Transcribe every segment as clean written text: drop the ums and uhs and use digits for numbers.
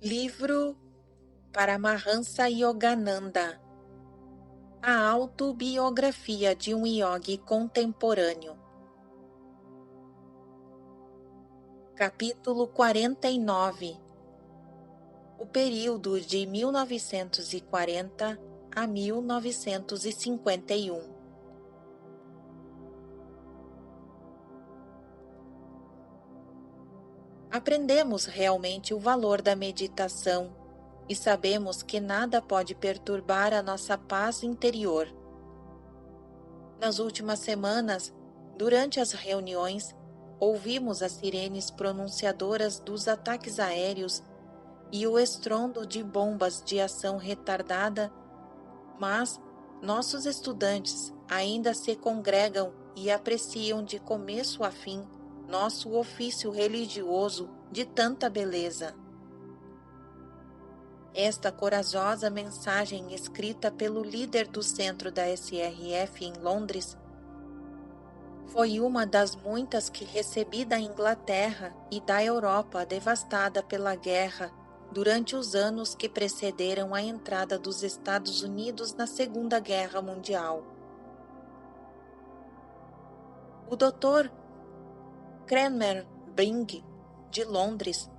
Livro Paramahansa Yogananda. A autobiografia de um yogi contemporâneo. Capítulo 49. O período de 1940 a 1951. Aprendemos realmente o valor da meditação e sabemos que nada pode perturbar a nossa paz interior. Nas últimas semanas, durante as reuniões, ouvimos as sirenes pronunciadoras dos ataques aéreos e o estrondo de bombas de ação retardada, mas nossos estudantes ainda se congregam e apreciam de começo a fim nosso ofício religioso de tanta beleza. Esta corajosa mensagem escrita pelo líder do centro da SRF em Londres foi uma das muitas que recebi da Inglaterra e da Europa devastada pela guerra durante os anos que precederam a entrada dos Estados Unidos na Segunda Guerra Mundial. O Dr. Cranmer Bing, de Londres,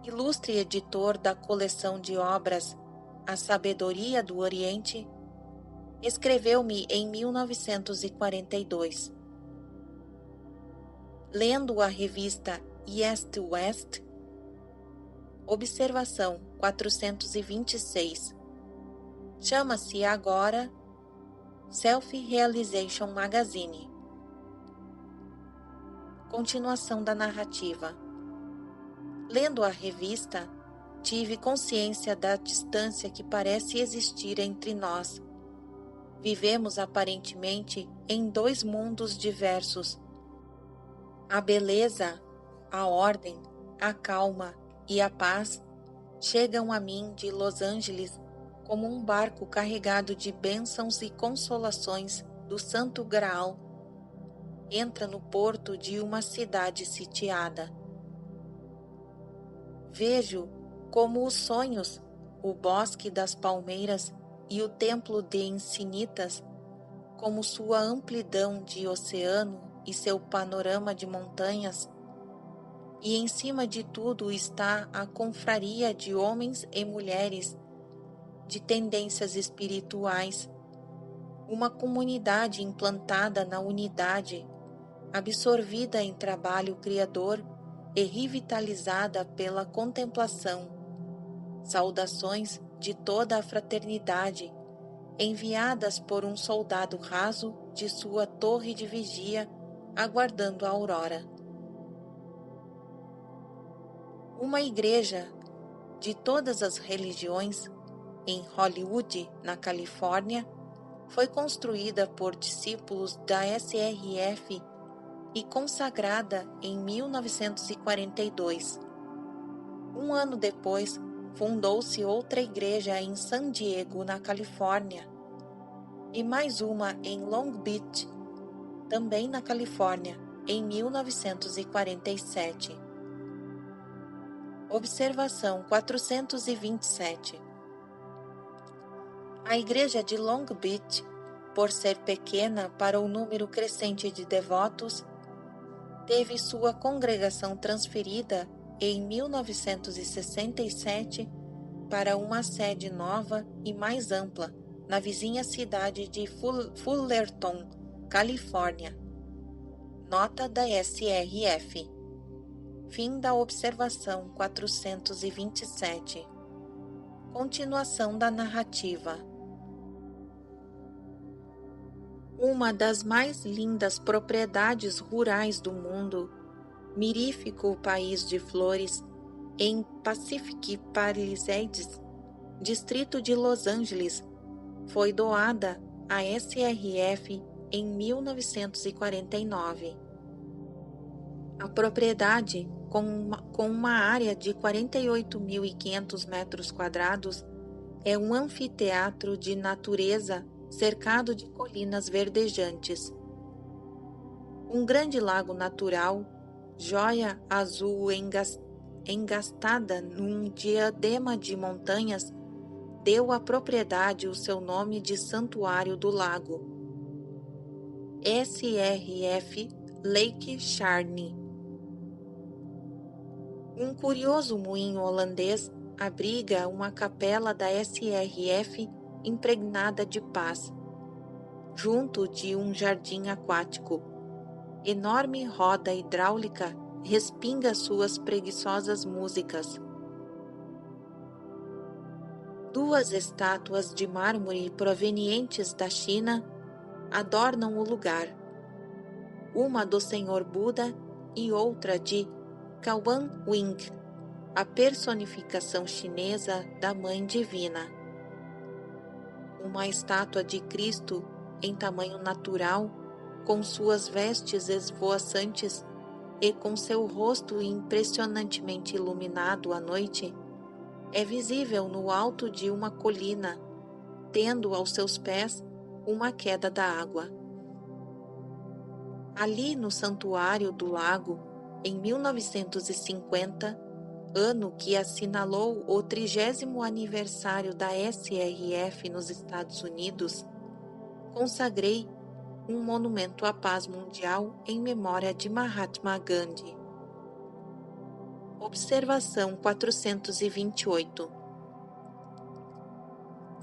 ilustre editor da coleção de obras A Sabedoria do Oriente, escreveu-me em 1942. Lendo a revista East West, observação 426, chama-se agora Self-Realization Magazine. Continuação da narrativa. Lendo a revista, tive consciência da distância que parece existir entre nós. Vivemos aparentemente em dois mundos diversos. A beleza, a ordem, a calma e a paz chegam a mim de Los Angeles como um barco carregado de bênçãos e consolações do Santo Graal entra no porto de uma cidade sitiada. Vejo como os sonhos, o bosque das palmeiras e o templo de Encinitas, como sua amplidão de oceano e seu panorama de montanhas, e em cima de tudo está a confraria de homens e mulheres de tendências espirituais, uma comunidade implantada na unidade, absorvida em trabalho criador e revitalizada pela contemplação. Saudações de toda a fraternidade, enviadas por um soldado raso de sua torre de vigia, aguardando a aurora. Uma igreja de todas as religiões, em Hollywood, na Califórnia, foi construída por discípulos da SRF e consagrada em 1942. Um ano depois, fundou-se outra igreja em San Diego, na Califórnia, e mais uma em Long Beach, também na Califórnia, em 1947. Observação 427. A igreja de Long Beach, por ser pequena para o número crescente de devotos, teve sua congregação transferida em 1967 para uma sede nova e mais ampla na vizinha cidade de Fullerton, Califórnia. Nota da SRF. Fim da observação 427. Continuação da narrativa. Uma das mais lindas propriedades rurais do mundo, mirífico país de flores, em Pacific Palisades, distrito de Los Angeles, foi doada à SRF em 1949. A propriedade, com uma área de 48.500 metros quadrados, é um anfiteatro de natureza cercado de colinas verdejantes. Um grande lago natural, joia azul engastada num diadema de montanhas, deu à propriedade o seu nome de Santuário do Lago, SRF Lake Charney. Um curioso moinho holandês abriga uma capela da SRF impregnada de paz, junto de um jardim aquático. Enorme roda hidráulica respinga suas preguiçosas músicas. Duas estátuas de mármore provenientes da China adornam o lugar, uma do Senhor Buda e outra de Caoban Wing, a personificação chinesa da Mãe Divina. Uma estátua de Cristo em tamanho natural, com suas vestes esvoaçantes e com seu rosto impressionantemente iluminado à noite, é visível no alto de uma colina, tendo aos seus pés uma queda da água. Ali no Santuário do Lago, em 1950, ano que assinalou o 30º aniversário da SRF nos Estados Unidos, consagrei um monumento à paz mundial em memória de Mahatma Gandhi. Observação 428.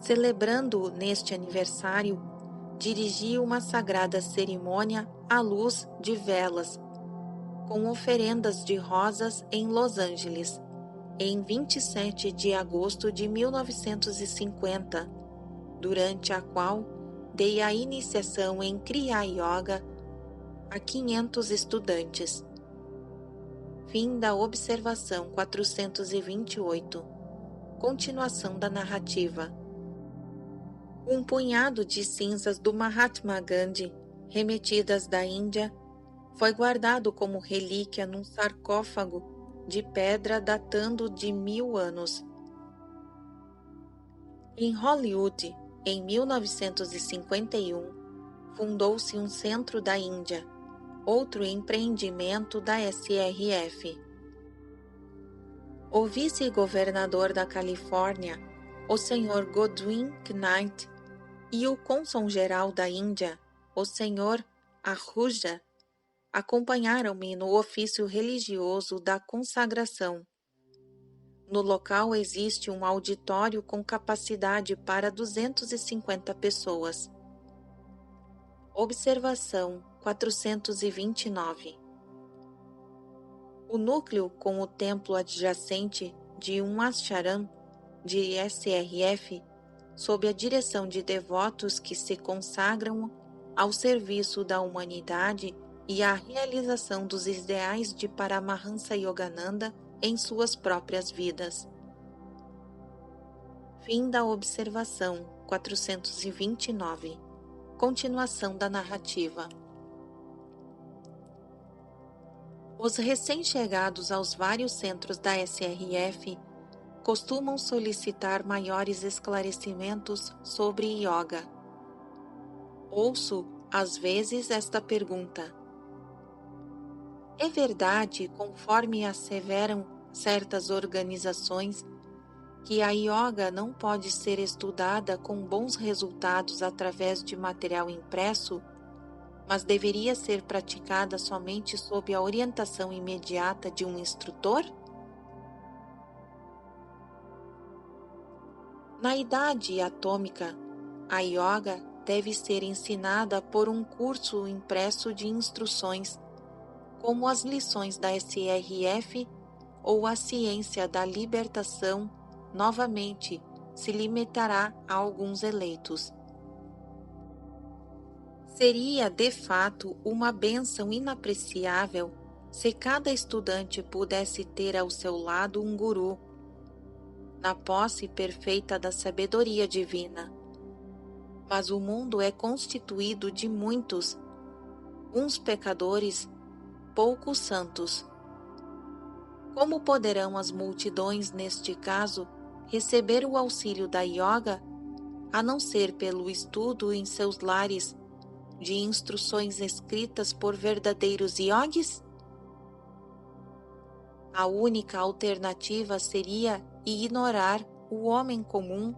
Celebrando neste aniversário, dirigi uma sagrada cerimônia à luz de velas, com oferendas de rosas em Los Angeles, em 27 de agosto de 1950, durante a qual dei a iniciação em Kriya Yoga a 500 estudantes. Fim da observação 428. Continuação da narrativa. Um punhado de cinzas do Mahatma Gandhi, remetidas da Índia, foi guardado como relíquia num sarcófago de pedra datando de 1000 anos. Em Hollywood, em 1951, fundou-se um centro da Índia, outro empreendimento da SRF. O vice-governador da Califórnia, o Sr. Godwin Knight, e o cônsul-geral da Índia, o Sr. Ahuja, acompanharam-me no ofício religioso da consagração. No local existe um auditório com capacidade para 250 pessoas. Observação 429. O núcleo com o templo adjacente de um ashram de SRF, sob a direção de devotos que se consagram ao serviço da humanidade e à realização dos ideais de Paramahansa Yogananda em suas próprias vidas. Fim da observação 429. Continuação da narrativa. Os recém-chegados aos vários centros da SRF costumam solicitar maiores esclarecimentos sobre yoga. Ouço, às vezes, esta pergunta: é verdade, conforme asseveram certas organizações, que a yoga não pode ser estudada com bons resultados através de material impresso, mas deveria ser praticada somente sob a orientação imediata de um instrutor? Na idade atômica, a yoga deve ser ensinada por um curso impresso de instruções, como as lições da SRF ou a ciência da libertação, novamente, se limitará a alguns eleitos. Seria, de fato, uma bênção inapreciável se cada estudante pudesse ter ao seu lado um guru, na posse perfeita da sabedoria divina. Mas o mundo é constituído de muitos, uns pecadores, poucos santos. Como poderão as multidões, neste caso, receber o auxílio da yoga, a não ser pelo estudo em seus lares de instruções escritas por verdadeiros yogis? A única alternativa seria ignorar o homem comum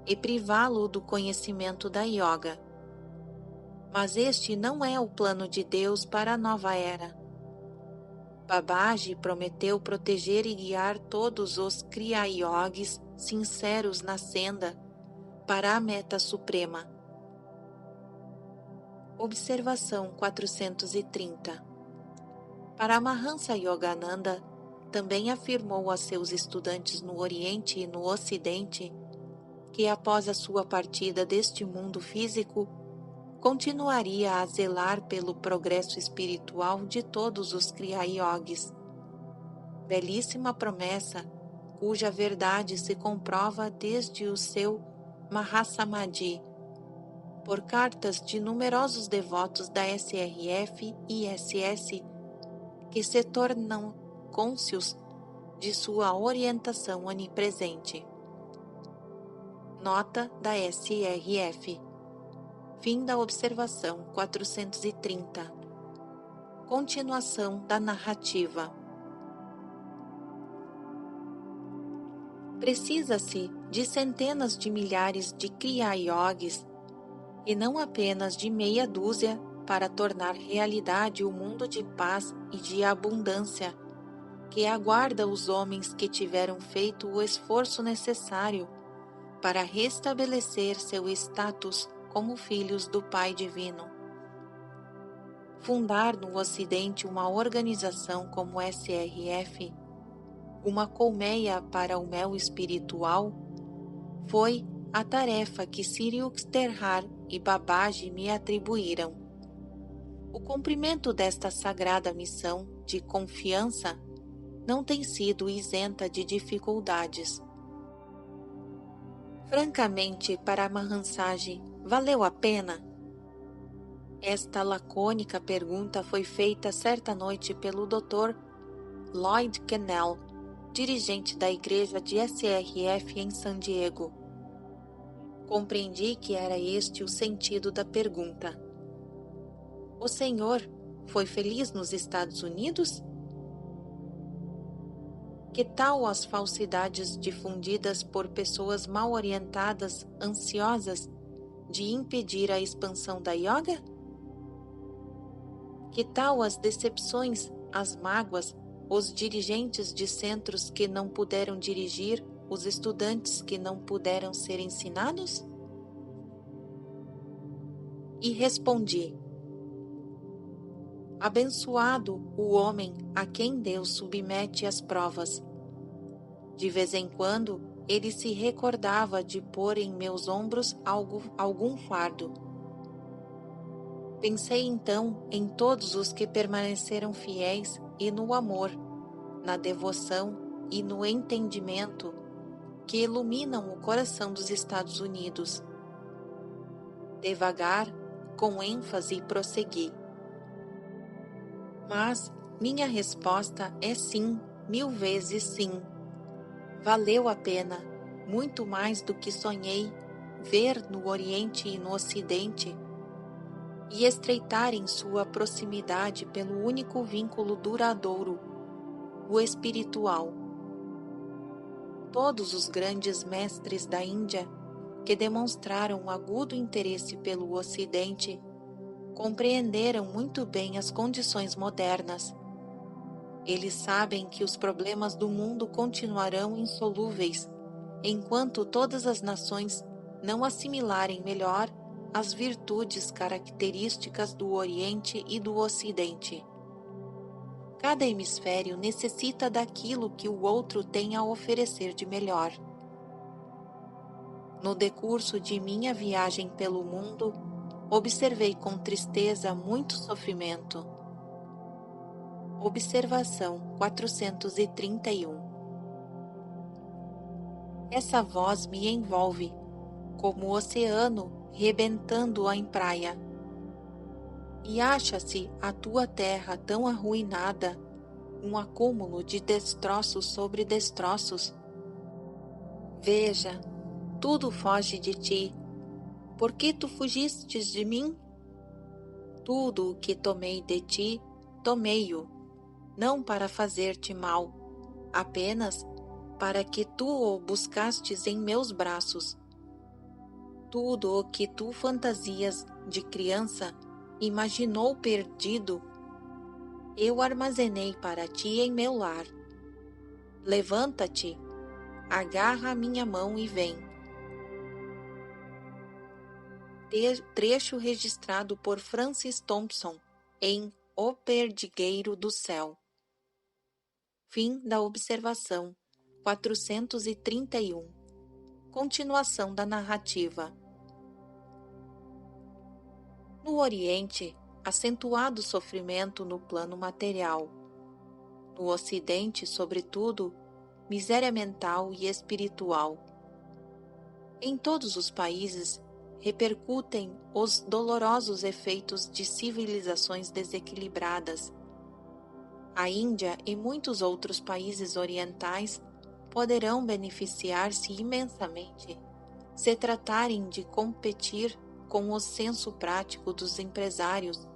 e privá-lo do conhecimento da yoga. Mas este não é o plano de Deus para a nova era. Babaji prometeu proteger e guiar todos os Kriya Yogis sinceros na senda para a meta suprema. Observação 430. Paramahansa Yogananda também afirmou a seus estudantes no Oriente e no Ocidente que após a sua partida deste mundo físico, continuaria a zelar pelo progresso espiritual de todos os Kriya Yogis. Belíssima promessa, cuja verdade se comprova desde o seu Mahasamadhi, por cartas de numerosos devotos da SRF e SS que se tornam cônscios de sua orientação onipresente. Nota da SRF. Fim da observação 430. Continuação da narrativa. Precisa-se de centenas de milhares de Kriya Yogis e não apenas de meia dúzia para tornar realidade o mundo de paz e de abundância que aguarda os homens que tiveram feito o esforço necessário para restabelecer seu status como filhos do Pai Divino. Fundar no Ocidente uma organização como SRF, uma colmeia para o mel espiritual, foi a tarefa que Sri Uksterhar e Babaji me atribuíram. O cumprimento desta sagrada missão de confiança não tem sido isenta de dificuldades. Francamente, Paramahansaji, valeu a pena? Esta lacônica pergunta foi feita certa noite pelo Dr. Lloyd Kennel, dirigente da igreja de SRF em San Diego. Compreendi que era este o sentido da pergunta. O senhor foi feliz nos Estados Unidos? Que tal as falsidades difundidas por pessoas mal orientadas, ansiosas de impedir a expansão da yoga? Que tal as decepções, as mágoas, os dirigentes de centros que não puderam dirigir, os estudantes que não puderam ser ensinados? E respondi: abençoado o homem a quem Deus submete às provas. De vez em quando, ele se recordava de pôr em meus ombros algum fardo. Pensei então em todos os que permaneceram fiéis e no amor, na devoção e no entendimento que iluminam o coração dos Estados Unidos. Devagar, com ênfase, prossegui. Mas minha resposta é sim, 1000 vezes sim. Valeu a pena, muito mais do que sonhei, ver no Oriente e no Ocidente e estreitar em sua proximidade pelo único vínculo duradouro, o espiritual. Todos os grandes mestres da Índia, que demonstraram um agudo interesse pelo Ocidente, compreenderam muito bem as condições modernas. Eles sabem que os problemas do mundo continuarão insolúveis, enquanto todas as nações não assimilarem melhor as virtudes características do Oriente e do Ocidente. Cada hemisfério necessita daquilo que o outro tem a oferecer de melhor. No decurso de minha viagem pelo mundo, observei com tristeza muito sofrimento. Observação 431. Essa voz me envolve, como o oceano rebentando em praia. E acha-se a tua terra tão arruinada, um acúmulo de destroços sobre destroços? Veja, tudo foge de ti. Por que tu fugistes de mim? Tudo o que tomei de ti, tomei-o. não para fazer-te mal, apenas para que tu o buscastes em meus braços. Tudo o que tu fantasias de criança imaginou perdido, eu armazenei para ti em meu lar. Levanta-te, agarra a minha mão e vem. Trecho registrado por Francis Thompson em O Perdigueiro do Céu. Fim da observação 431. Continuação da narrativa. No Oriente, acentuado sofrimento no plano material. No Ocidente, sobretudo, miséria mental e espiritual. Em todos os países, repercutem os dolorosos efeitos de civilizações desequilibradas. A Índia e muitos outros países orientais poderão beneficiar-se imensamente se tratarem de competir com o senso prático dos empresários,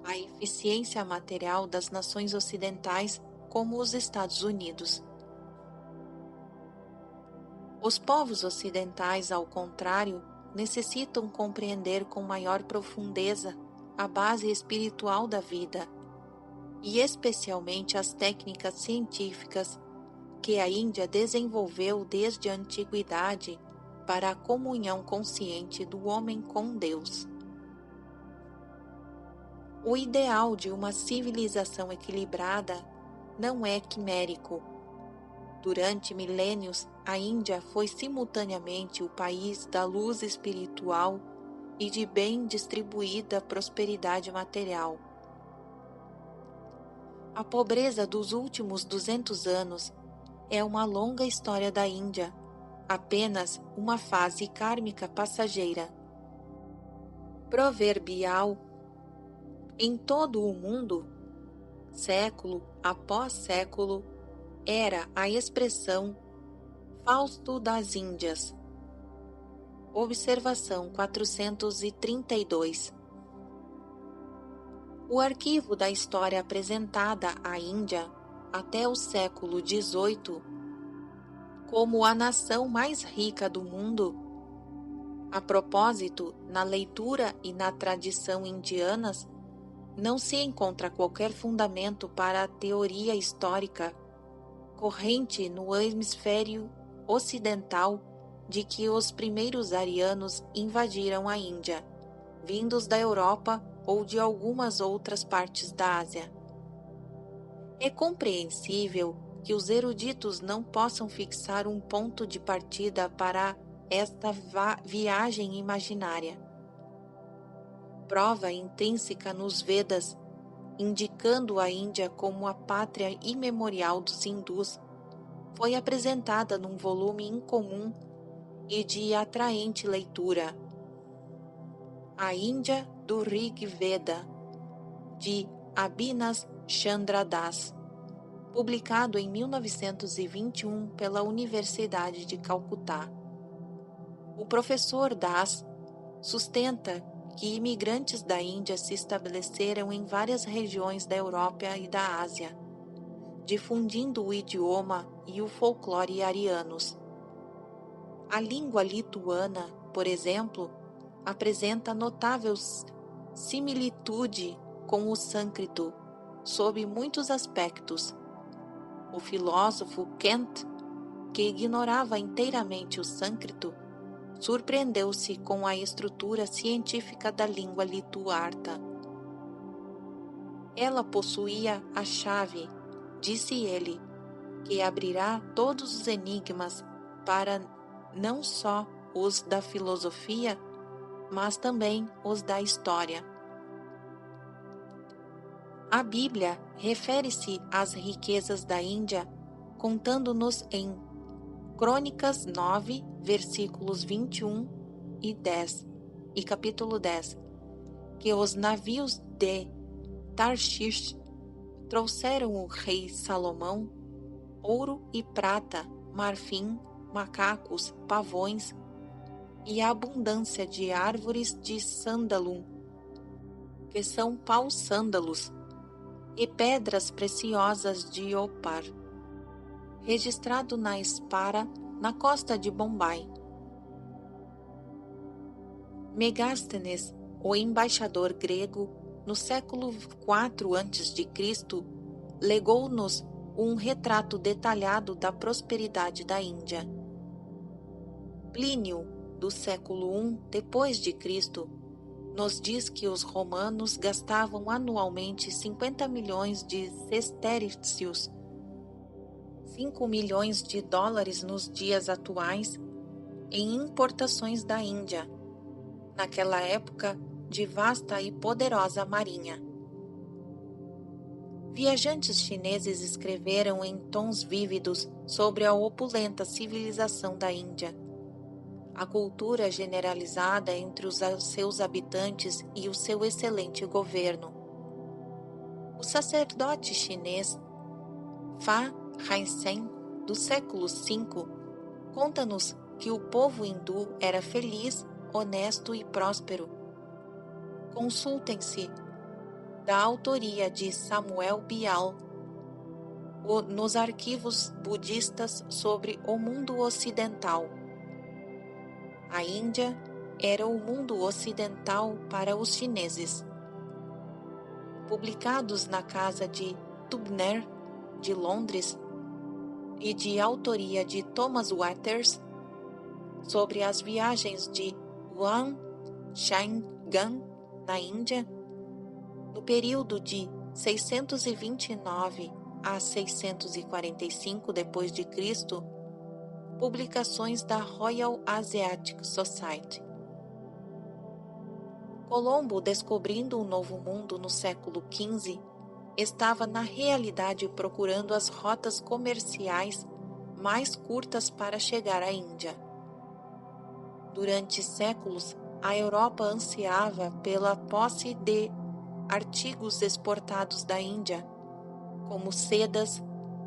a eficiência material das nações ocidentais como os Estados Unidos. Os povos ocidentais, ao contrário, necessitam compreender com maior profundeza a base espiritual da vida, e especialmente as técnicas científicas que a Índia desenvolveu desde a antiguidade para a comunhão consciente do homem com Deus. O ideal de uma civilização equilibrada não é quimérico. Durante milênios, a Índia foi simultaneamente o país da luz espiritual e de bem distribuída prosperidade material. A pobreza dos últimos 200 anos é uma longa história da Índia, apenas uma fase kármica passageira. Proverbial. Em todo o mundo, século após século, era a expressão Fausto das Índias. Observação 432. O arquivo da história apresentada à Índia até o século XVIII como a nação mais rica do mundo. A propósito, na leitura e na tradição indianas, não se encontra qualquer fundamento para a teoria histórica corrente no hemisfério ocidental de que os primeiros arianos invadiram a Índia, vindos da Europa ou de algumas outras partes da Ásia. É compreensível que os eruditos não possam fixar um ponto de partida para esta viagem imaginária. Prova intrínseca nos Vedas, indicando a Índia como a pátria imemorial dos hindus, foi apresentada num volume incomum e de atraente leitura. A Índia do Rig Veda, de Abhinas Chandra Das, publicado em 1921 pela Universidade de Calcutá. O professor Das sustenta que imigrantes da Índia se estabeleceram em várias regiões da Europa e da Ásia, difundindo o idioma e o folclore arianos. A língua lituana, por exemplo, apresenta notável similitude com o sânscrito, sob muitos aspectos. O filósofo Kant, que ignorava inteiramente o sânscrito, surpreendeu-se com a estrutura científica da língua lituarta. Ela possuía a chave, disse ele, que abrirá todos os enigmas para não só os da filosofia, mas também os da história. A Bíblia refere-se às riquezas da Índia, contando-nos em Crônicas 9, versículos 21 e 10, e capítulo 10, que os navios de Tarshish trouxeram o rei Salomão ouro e prata, marfim, macacos, pavões e a abundância de árvores de sândalo, que são paus sândalos, e pedras preciosas de Opar, registrado na Spara, na costa de Bombai. Megasthenes, o embaixador grego, no século IV a.C., legou-nos um retrato detalhado da prosperidade da Índia. Plínio, do século I d.C., nos diz que os romanos gastavam anualmente 50 milhões de sestércios, 5 milhões de dólares nos dias atuais, em importações da Índia, naquela época de vasta e poderosa marinha. Viajantes chineses escreveram em tons vívidos sobre a opulenta civilização da Índia, a cultura generalizada entre os seus habitantes e o seu excelente governo. O sacerdote chinês Fa Haishen, do século V, conta-nos que o povo hindu era feliz, honesto e próspero. Consultem-se da autoria de Samuel Bial nos arquivos budistas sobre o mundo ocidental. A Índia era o mundo ocidental para os chineses. Publicados na casa de Tubner, de Londres, e de autoria de Thomas Waters, sobre as viagens de Yuan Shang-gan na Índia, no período de 629 a 645 d.C., publicações da Royal Asiatic Society. Colombo, descobrindo o Novo Mundo no século XV, estava na realidade procurando as rotas comerciais mais curtas para chegar à Índia. Durante séculos, a Europa ansiava pela posse de artigos exportados da Índia, como sedas,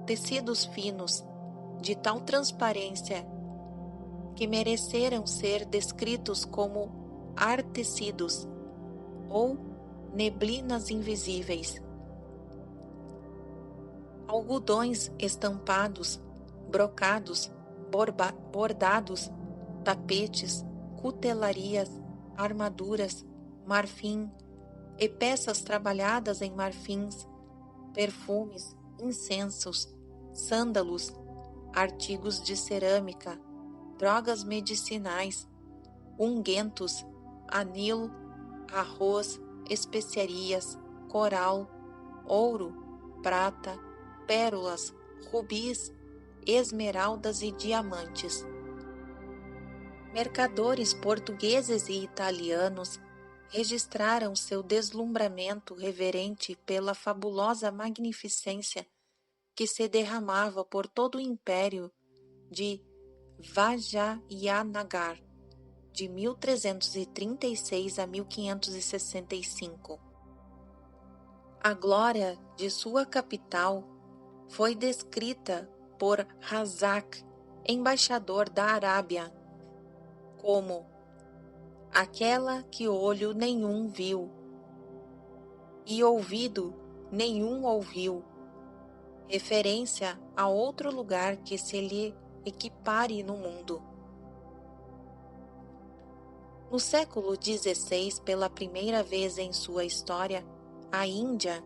tecidos finos, de tal transparência que mereceram ser descritos como artecidos ou neblinas invisíveis. Algodões estampados, brocados, bordados, tapetes, cutelarias, armaduras, marfim e peças trabalhadas em marfins, perfumes, incensos, sândalos, artigos de cerâmica, drogas medicinais, unguentos, anil, arroz, especiarias, coral, ouro, prata, pérolas, rubis, esmeraldas e diamantes. Mercadores portugueses e italianos registraram seu deslumbramento reverente pela fabulosa magnificência que se derramava por todo o império de Vajrayanagar, de 1336 a 1565. A glória de sua capital foi descrita por Razak, embaixador da Arábia, como aquela que olho nenhum viu e ouvido nenhum ouviu, referência a outro lugar que se lhe equipare no mundo. No século XVI, pela primeira vez em sua história, a Índia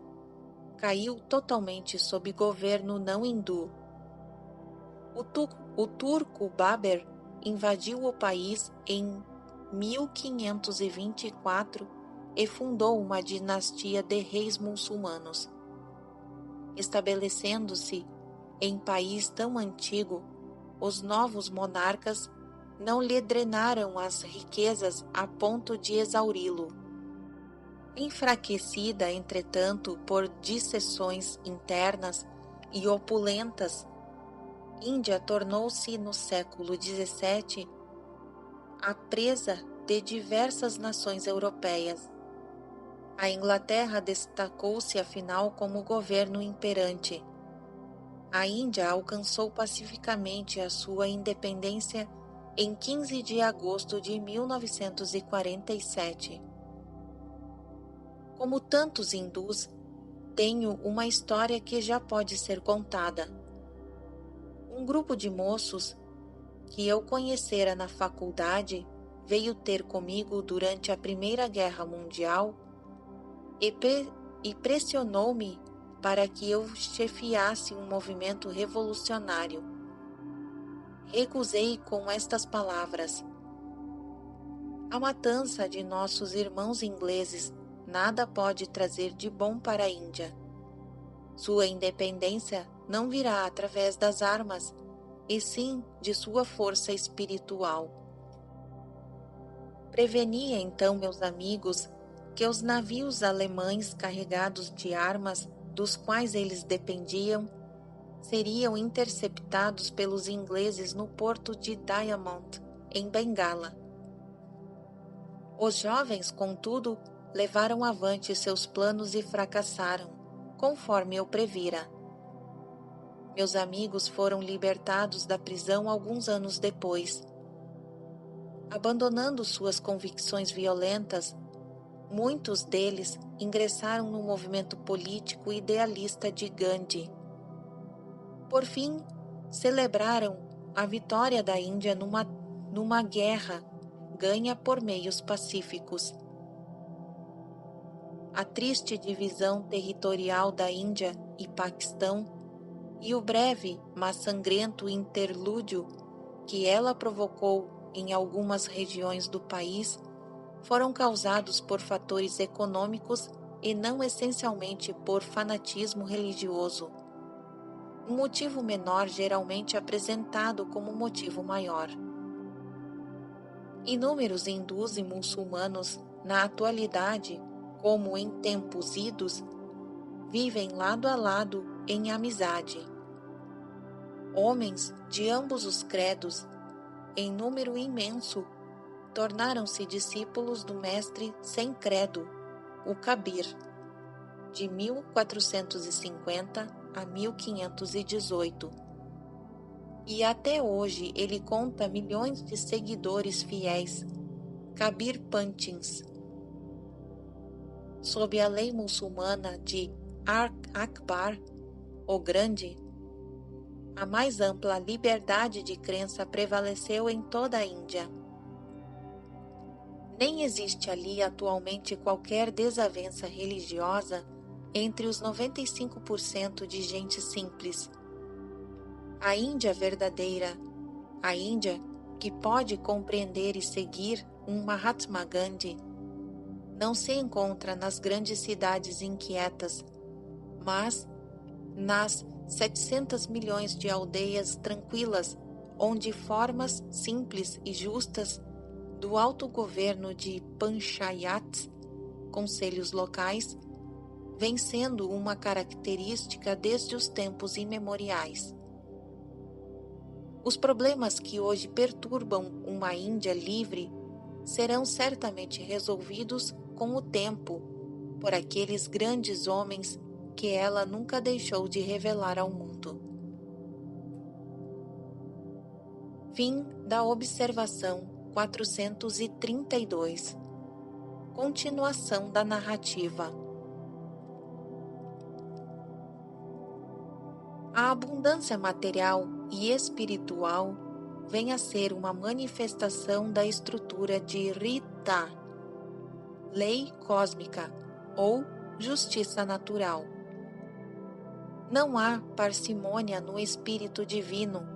caiu totalmente sob governo não hindu. O turco Baber invadiu o país em 1524 e fundou uma dinastia de reis muçulmanos. Estabelecendo-se em país tão antigo, os novos monarcas não lhe drenaram as riquezas a ponto de exauri-lo. Enfraquecida, entretanto, por disseções internas e opulentas, Índia tornou-se no século XVII a presa de diversas nações europeias. A Inglaterra destacou-se afinal como governo imperante. A Índia alcançou pacificamente a sua independência em 15 de agosto de 1947. Como tantos hindus, tenho uma história que já pode ser contada. Um grupo de moços que eu conhecera na faculdade veio ter comigo durante a Primeira Guerra Mundial e pressionou-me para que eu chefiasse um movimento revolucionário. Recusei com estas palavras: a matança de nossos irmãos ingleses nada pode trazer de bom para a Índia. Sua independência não virá através das armas, e sim de sua força espiritual. Prevenia então meus amigos que os navios alemães carregados de armas dos quais eles dependiam seriam interceptados pelos ingleses no porto de Diamond, em Bengala. Os jovens, contudo, levaram avante seus planos e fracassaram, conforme eu previra. Meus amigos foram libertados da prisão alguns anos depois. Abandonando suas convicções violentas, muitos deles ingressaram no movimento político idealista de Gandhi. Por fim, celebraram a vitória da Índia numa guerra ganha por meios pacíficos. A triste divisão territorial da Índia e Paquistão e o breve, mas sangrento interlúdio que ela provocou em algumas regiões do país foram causados por fatores econômicos e não essencialmente por fanatismo religioso. Um motivo menor geralmente apresentado como motivo maior. Inúmeros hindus e muçulmanos, na atualidade, como em tempos idos, vivem lado a lado em amizade. Homens de ambos os credos, em número imenso, tornaram-se discípulos do mestre sem credo, o Kabir, de 1450 a 1518. E até hoje ele conta milhões de seguidores fiéis, Kabir Pantins. Sob a lei muçulmana de Akbar, o Grande, a mais ampla liberdade de crença prevaleceu em toda a Índia. Nem existe ali atualmente qualquer desavença religiosa entre os 95% de gente simples. A Índia verdadeira, a Índia que pode compreender e seguir um Mahatma Gandhi, não se encontra nas grandes cidades inquietas, mas nas 700 milhões de aldeias tranquilas, onde formas simples e justas do autogoverno de panchayats, conselhos locais, vem sendo uma característica desde os tempos imemoriais. Os problemas que hoje perturbam uma Índia livre serão certamente resolvidos com o tempo por aqueles grandes homens que ela nunca deixou de revelar ao mundo. Fim da observação 432. Continuação da narrativa. A abundância material e espiritual vem a ser uma manifestação da estrutura de Rita, lei cósmica ou justiça natural. Não há parcimônia no espírito divino,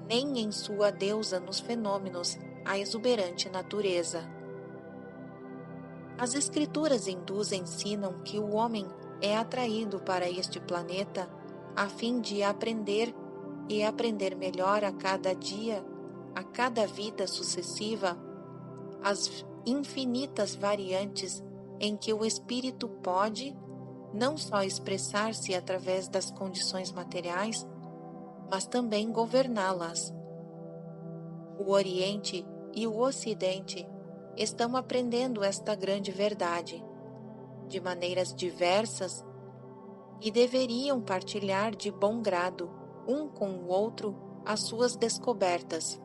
nem em sua deusa nos fenômenos, a exuberante natureza. As escrituras hindus ensinam que o homem é atraído para este planeta a fim de aprender e aprender melhor a cada dia, a cada vida sucessiva, as infinitas variantes em que o espírito pode não só expressar-se através das condições materiais, mas também governá-las. O Oriente e o Ocidente estão aprendendo esta grande verdade, de maneiras diversas, e deveriam partilhar de bom grado, um com o outro, as suas descobertas.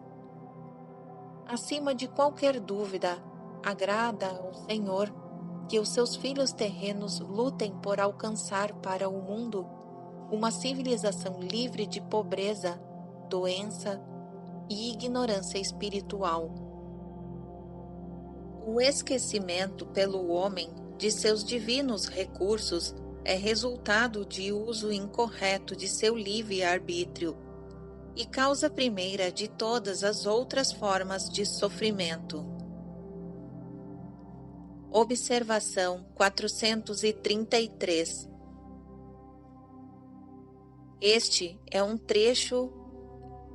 Acima de qualquer dúvida, agrada ao Senhor que os seus filhos terrenos lutem por alcançar para o mundo uma civilização livre de pobreza, doença e ignorância espiritual. O esquecimento pelo homem de seus divinos recursos é resultado de uso incorreto de seu livre-arbítrio e causa primeira de todas as outras formas de sofrimento. Observação 433. Este é um trecho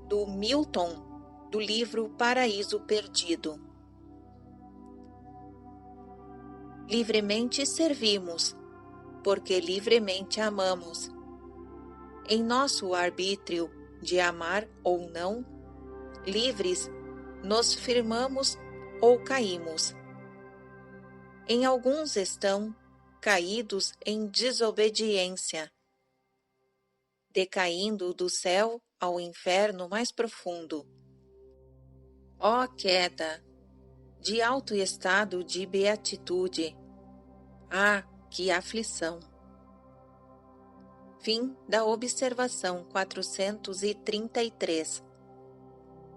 do Milton, do livro Paraíso Perdido. Livremente servimos, porque livremente amamos. Em nosso arbítrio de amar ou não, livres, nos firmamos ou caímos. Em alguns estão caídos em desobediência, decaindo do céu ao inferno mais profundo. Ó queda, de alto estado de beatitude! Ah, que aflição! Fim da observação 433.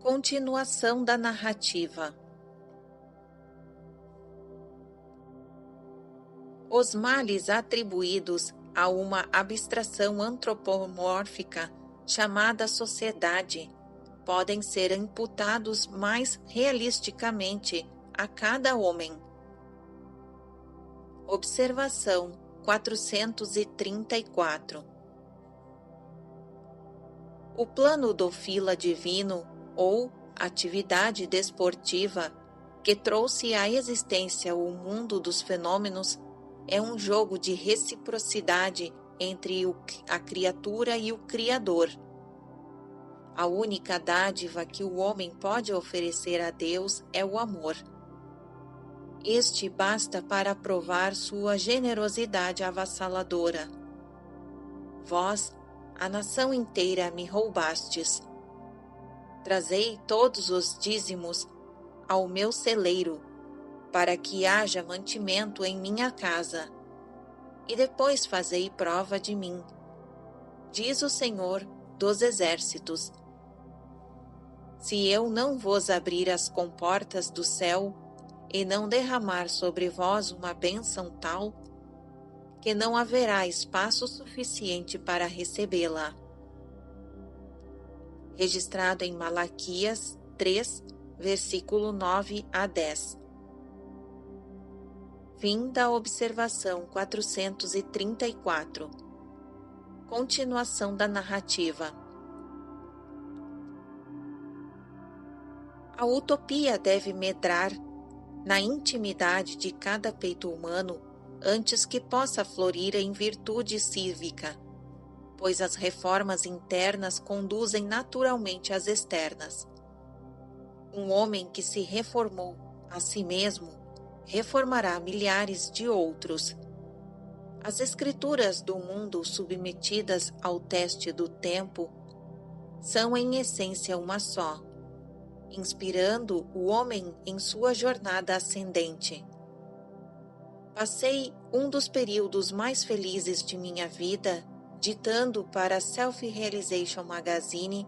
Continuação da narrativa. Os males atribuídos a uma abstração antropomórfica chamada sociedade podem ser imputados mais realisticamente a cada homem. Observação 434. O plano do fila divino, ou atividade desportiva, que trouxe à existência o mundo dos fenômenos, é um jogo de reciprocidade entre a criatura e o Criador. A única dádiva que o homem pode oferecer a Deus é o amor. Este basta para provar sua generosidade avassaladora. Vós, a nação inteira, me roubastes. Trazei todos os dízimos ao meu celeiro, para que haja mantimento em minha casa, e depois fazei prova de mim, diz o Senhor dos Exércitos. Se eu não vos abrir as comportas do céu e não derramar sobre vós uma bênção tal, que não haverá espaço suficiente para recebê-la. Registrado em Malaquias 3, versículo 9 a 10. Fim da observação 434. Continuação da narrativa. A utopia deve medrar na intimidade de cada peito humano antes que possa florir em virtude cívica, pois as reformas internas conduzem naturalmente às externas. Um homem que se reformou a si mesmo reformará milhares de outros. As escrituras do mundo submetidas ao teste do tempo são em essência uma só, inspirando o homem em sua jornada ascendente. Passei um dos períodos mais felizes de minha vida ditando para a Self-Realization Magazine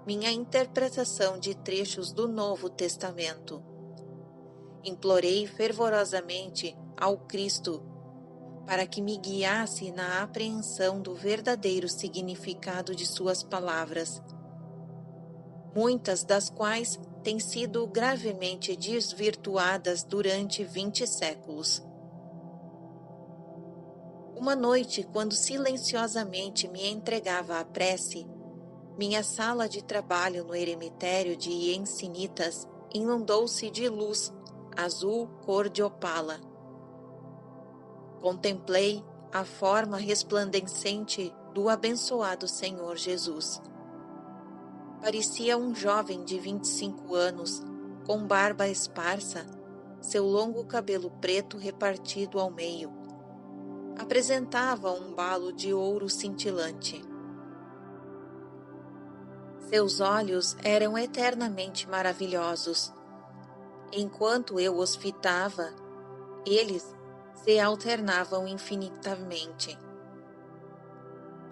minha interpretação de trechos do Novo Testamento. Implorei fervorosamente ao Cristo para que me guiasse na apreensão do verdadeiro significado de suas palavras, muitas das quais têm sido gravemente desvirtuadas durante 20 séculos. Uma noite, quando silenciosamente me entregava à prece, minha sala de trabalho no eremitério de Encinitas inundou-se de luz azul cor de opala. Contemplei a forma resplandecente do abençoado Senhor Jesus. Parecia um jovem de 25 anos, com barba esparsa, seu longo cabelo preto repartido ao meio. Apresentava um balo de ouro cintilante. Seus olhos eram eternamente maravilhosos. Enquanto eu os fitava, eles se alternavam infinitamente.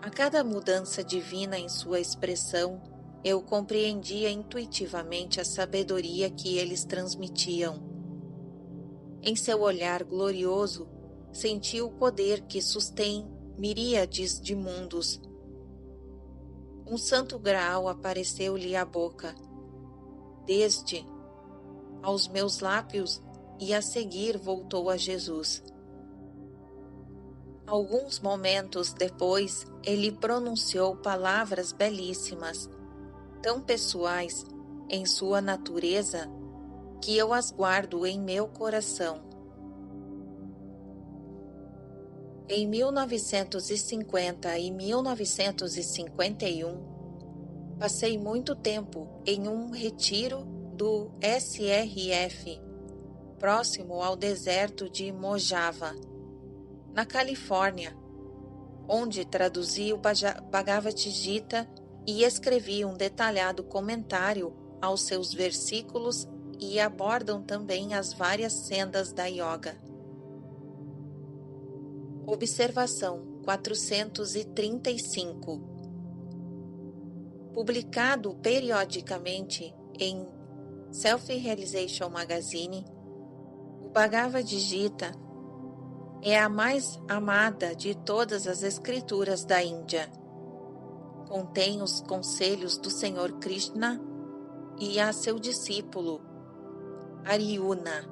A cada mudança divina em sua expressão, eu compreendia intuitivamente a sabedoria que eles transmitiam. Em seu olhar glorioso, senti o poder que sustém miríades de mundos. Um santo graal apareceu-lhe à boca, desde aos meus lábios, e a seguir voltou a Jesus. Alguns momentos depois, ele pronunciou palavras belíssimas, tão pessoais em sua natureza, que eu as guardo em meu coração. Em 1950 e 1951, passei muito tempo em um retiro do SRF, próximo ao deserto de Mojave, na Califórnia, onde traduzi o Bhagavad Gita e escrevi um detalhado comentário aos seus versículos e abordam também as várias sendas da yoga. Observação 435. Publicado periodicamente em Self-Realization Magazine, o Bhagavad Gita é a mais amada de todas as escrituras da Índia. Contém os conselhos do Senhor Krishna e a seu discípulo Arjuna,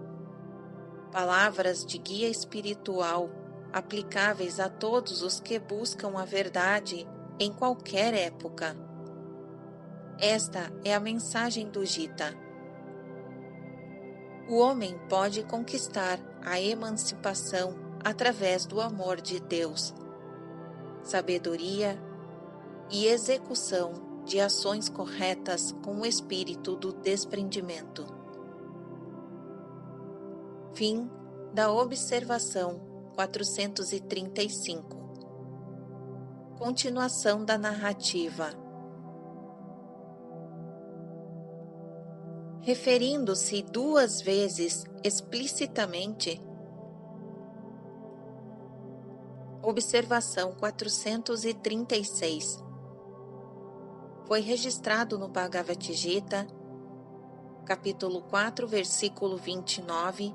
palavras de guia espiritual aplicáveis a todos os que buscam a verdade em qualquer época. Esta é a mensagem do Gita. O homem pode conquistar a emancipação através do amor de Deus, sabedoria e execução de ações corretas com o espírito do desprendimento. Fim da observação 435. Continuação da narrativa. Referindo-se 2 vezes explicitamente, observação 436. Foi registrado no Bhagavad Gita, capítulo 4, versículo 29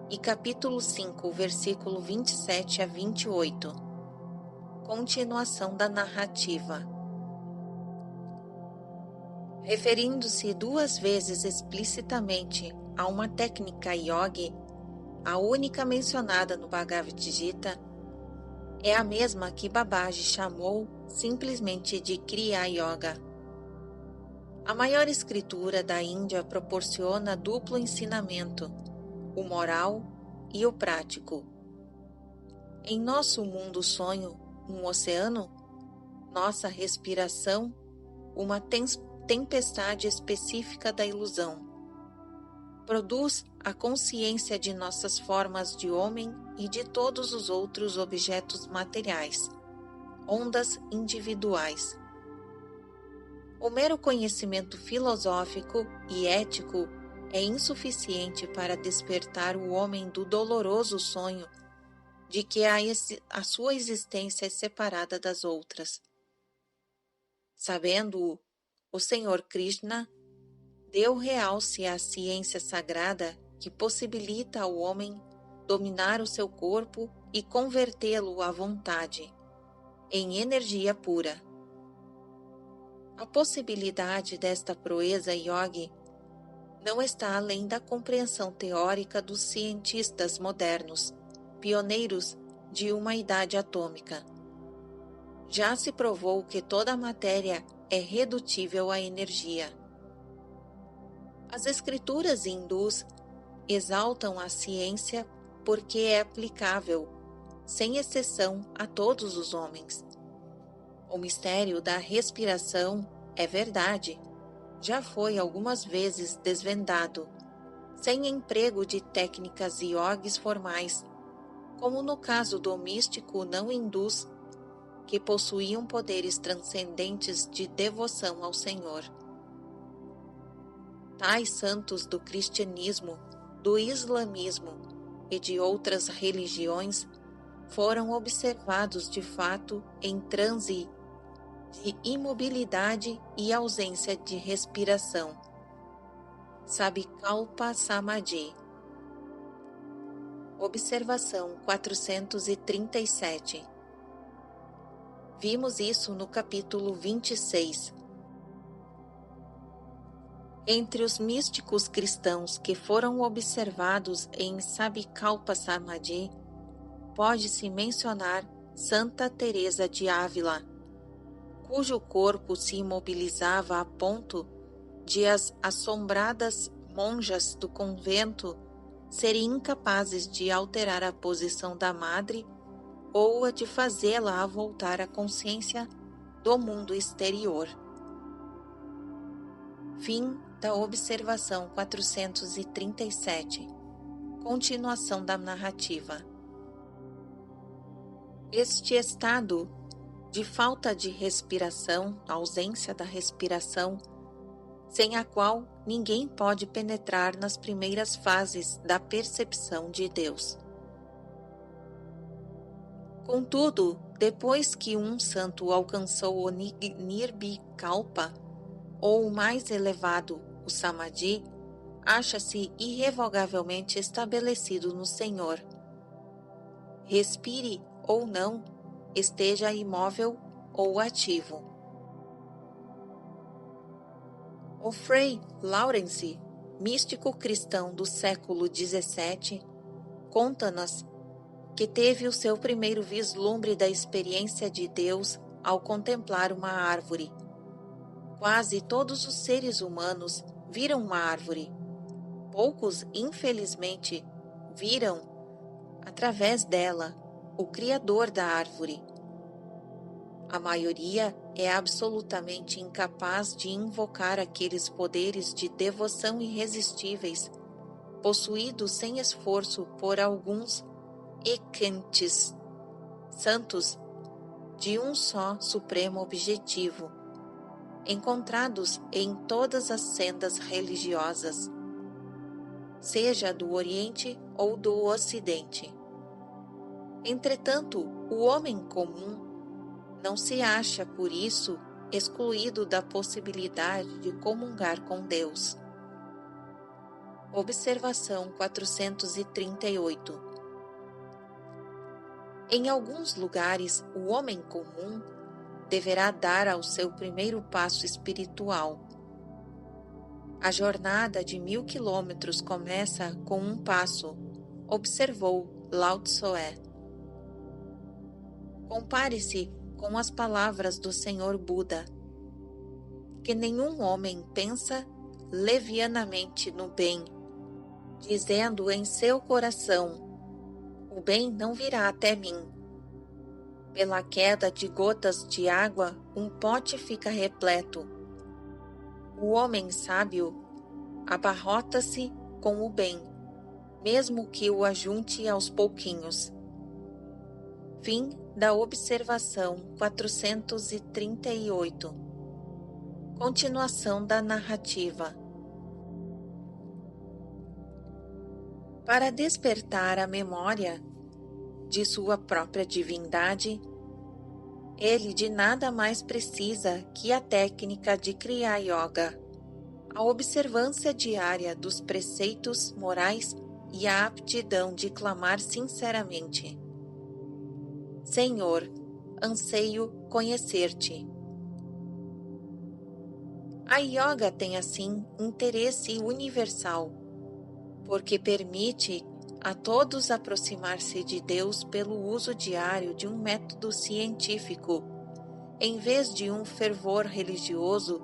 e capítulo 5, versículo 27 a 28. Continuação da narrativa. Referindo-se 2 vezes explicitamente a uma técnica yogi, a única mencionada no Bhagavad Gita, é a mesma que Babaji chamou simplesmente de Kriya Yoga. A maior escritura da Índia proporciona duplo ensinamento, o moral e o prático. Em nosso mundo sonho, um oceano, nossa respiração, uma tempestade específica da ilusão, produz a consciência de nossas formas de homem e de todos os outros objetos materiais, ondas individuais. O mero conhecimento filosófico e ético é insuficiente para despertar o homem do doloroso sonho de que a sua existência é separada das outras. Sabendo-o, o Senhor Krishna deu realce à ciência sagrada que possibilita ao homem dominar o seu corpo e convertê-lo à vontade, em energia pura. A possibilidade desta proeza yogi não está além da compreensão teórica dos cientistas modernos, pioneiros de uma idade atômica. Já se provou que toda a matéria é redutível à energia. As escrituras hindus exaltam a ciência porque é aplicável, sem exceção, a todos os homens. O mistério da respiração é verdade, já foi algumas vezes desvendado, sem emprego de técnicas yogis formais, como no caso do místico não hindus, que possuíam poderes transcendentes de devoção ao Senhor. Tais santos do cristianismo, do islamismo e de outras religiões foram observados de fato em transe de imobilidade e ausência de respiração. Sabikalpa Samadhi. Observação 437. Vimos isso no capítulo 26. Entre os místicos cristãos que foram observados em Sabikalpa Samadhi, pode-se mencionar Santa Teresa de Ávila, cujo corpo se imobilizava a ponto de as assombradas monjas do convento serem incapazes de alterar a posição da madre ou a de fazê-la a voltar à consciência do mundo exterior. Fim da observação 437. Continuação da narrativa. Este estado de falta de respiração, ausência da respiração, sem a qual ninguém pode penetrar nas primeiras fases da percepção de Deus. Contudo, depois que um santo alcançou o Nirvikalpa, ou o mais elevado, o Samadhi, acha-se irrevogavelmente estabelecido no Senhor. Respire ou não, esteja imóvel ou ativo. O Frei Lawrence, místico cristão do século XVII, conta-nos que teve o seu primeiro vislumbre da experiência de Deus ao contemplar uma árvore. Quase todos os seres humanos viram uma árvore. Poucos, infelizmente, viram, através dela, o Criador da árvore. A maioria é absolutamente incapaz de invocar aqueles poderes de devoção irresistíveis, possuídos sem esforço por alguns ekantes, santos de um só supremo objetivo, encontrados em todas as sendas religiosas, seja do Oriente ou do Ocidente. Entretanto, o homem comum não se acha, por isso, excluído da possibilidade de comungar com Deus. Observação 438. Em alguns lugares, o homem comum deverá dar ao seu primeiro passo espiritual. A jornada de 1000 quilômetros começa com um passo, observou Lao Tse. Compare-se com as palavras do Senhor Buda, que nenhum homem pensa levianamente no bem, dizendo em seu coração: o bem não virá até mim. Pela queda de gotas de água, um pote fica repleto. O homem sábio abarrota-se com o bem, mesmo que o ajunte aos pouquinhos. Fim da observação 438. Continuação da narrativa. Para despertar a memória de sua própria divindade, ele de nada mais precisa que a técnica de Kriya Yoga, a observância diária dos preceitos morais e a aptidão de clamar sinceramente: Senhor, anseio conhecer-te. A yoga tem assim interesse universal, porque permite a todos aproximar-se de Deus pelo uso diário de um método científico, em vez de um fervor religioso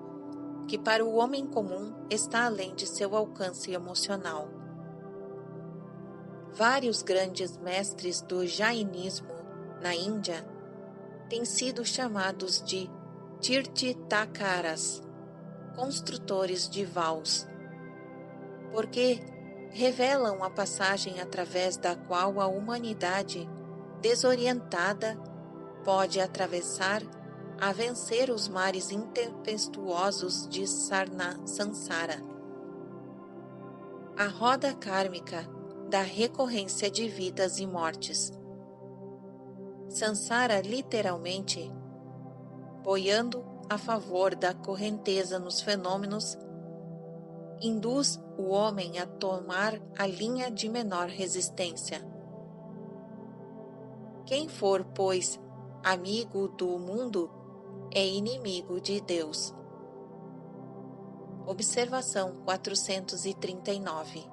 que para o homem comum está além de seu alcance emocional. Vários grandes mestres do Jainismo na Índia têm sido chamados de Tirthakaras, construtores de vaus, porque revelam a passagem através da qual a humanidade, desorientada, pode atravessar a vencer os mares intempestuosos de Sansara. A roda kármica da recorrência de vidas e mortes. Sansara, literalmente, boiando a favor da correnteza nos fenômenos, induz o homem a tomar a linha de menor resistência. Quem for, pois, amigo do mundo, é inimigo de Deus. Observação 439.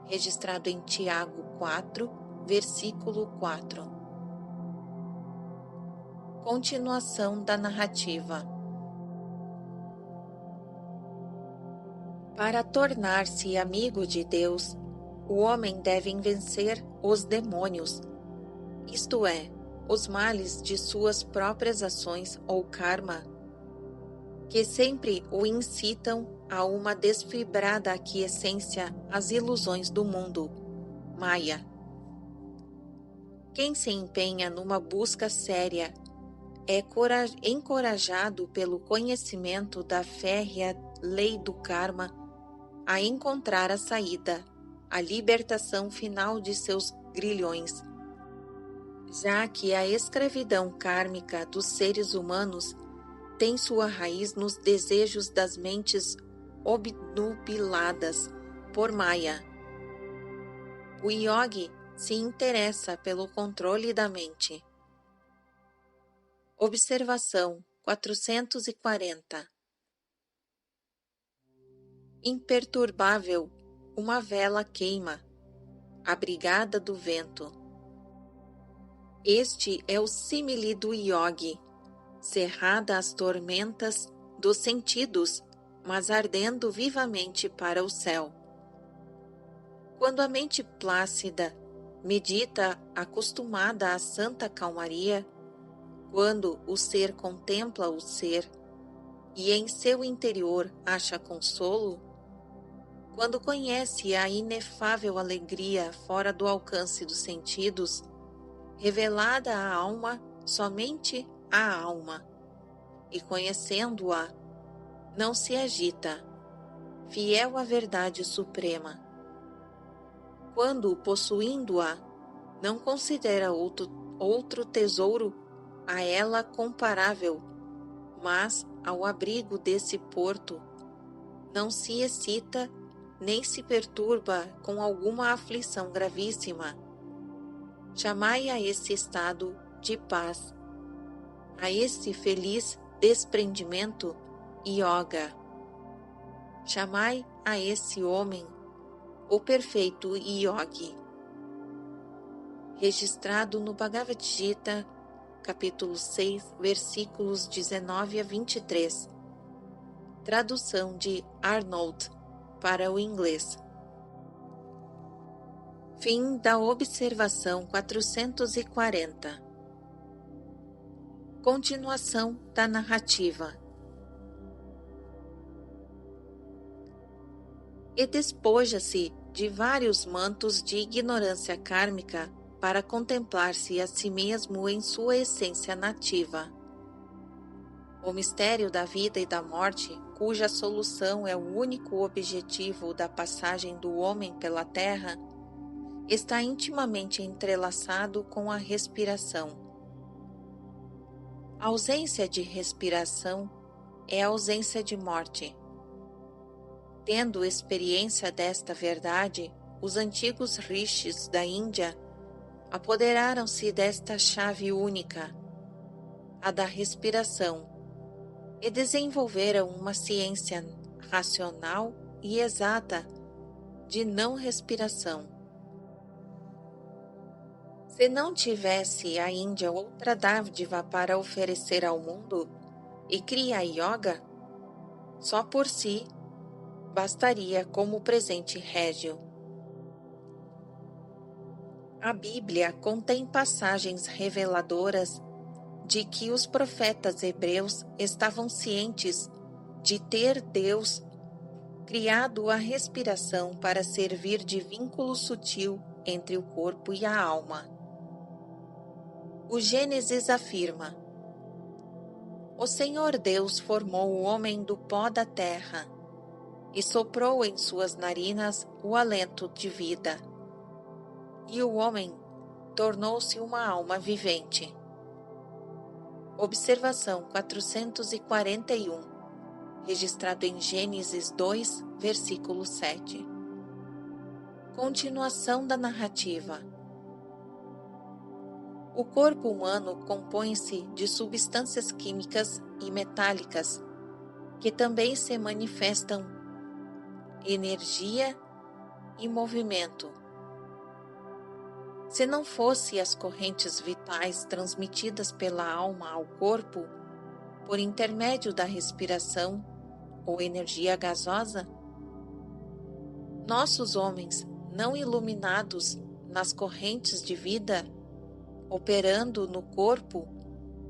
Registrado em Tiago 4, versículo 4. Continuação da narrativa. Para tornar-se amigo de Deus, o homem deve vencer os demônios, isto é, os males de suas próprias ações ou karma, que sempre o incitam a uma desfibrada aquiescência às ilusões do mundo, Maya. Quem se empenha numa busca séria é encorajado pelo conhecimento da férrea lei do karma a encontrar a saída, a libertação final de seus grilhões, já que a escravidão kármica dos seres humanos tem sua raiz nos desejos das mentes obnubiladas por Maya. O yogi se interessa pelo controle da mente. Observação 440. Imperturbável, uma vela queima, abrigada do vento. Este é o símile do yogi, cerrada às tormentas dos sentidos, mas ardendo vivamente para o céu. Quando a mente plácida medita acostumada à santa calmaria, quando o ser contempla o ser e em seu interior acha consolo, quando conhece a inefável alegria fora do alcance dos sentidos, revelada à alma somente à alma, e conhecendo-a, não se agita, fiel à verdade suprema. Quando, possuindo-a, não considera outro tesouro a ela comparável, mas, ao abrigo desse porto, não se excita nem se perturba com alguma aflição gravíssima. Chamai a esse estado de paz, a esse feliz desprendimento, yoga. Chamai a esse homem o perfeito yogi. Registrado no Bhagavad Gita, capítulo 6, versículos 19 a 23. Tradução de Arnold para o inglês. Fim da observação 440. Continuação da narrativa. E despoja-se de vários mantos de ignorância kármica para contemplar-se a si mesmo em sua essência nativa. O mistério da vida e da morte, cuja solução é o único objetivo da passagem do homem pela Terra, está intimamente entrelaçado com a respiração. A ausência de respiração é a ausência de morte. Tendo experiência desta verdade, os antigos rishis da Índia apoderaram-se desta chave única, a da respiração, e desenvolveram uma ciência racional e exata de não respiração. Se não tivesse a Índia outra dádiva para oferecer ao mundo, e Kriya Yoga, só por si bastaria como presente régio. A Bíblia contém passagens reveladoras de que os profetas hebreus estavam cientes de ter Deus criado a respiração para servir de vínculo sutil entre o corpo e a alma. O Gênesis afirma: O Senhor Deus formou o homem do pó da terra e soprou em suas narinas o alento de vida, e o homem tornou-se uma alma vivente. Observação 441, registrado em Gênesis 2, versículo 7. Continuação da narrativa. O corpo humano compõe-se de substâncias químicas e metálicas, que também se manifestam energia e movimento. Se não fosse as correntes vitais transmitidas pela alma ao corpo, por intermédio da respiração ou energia gasosa, nossos homens não iluminados nas correntes de vida, operando no corpo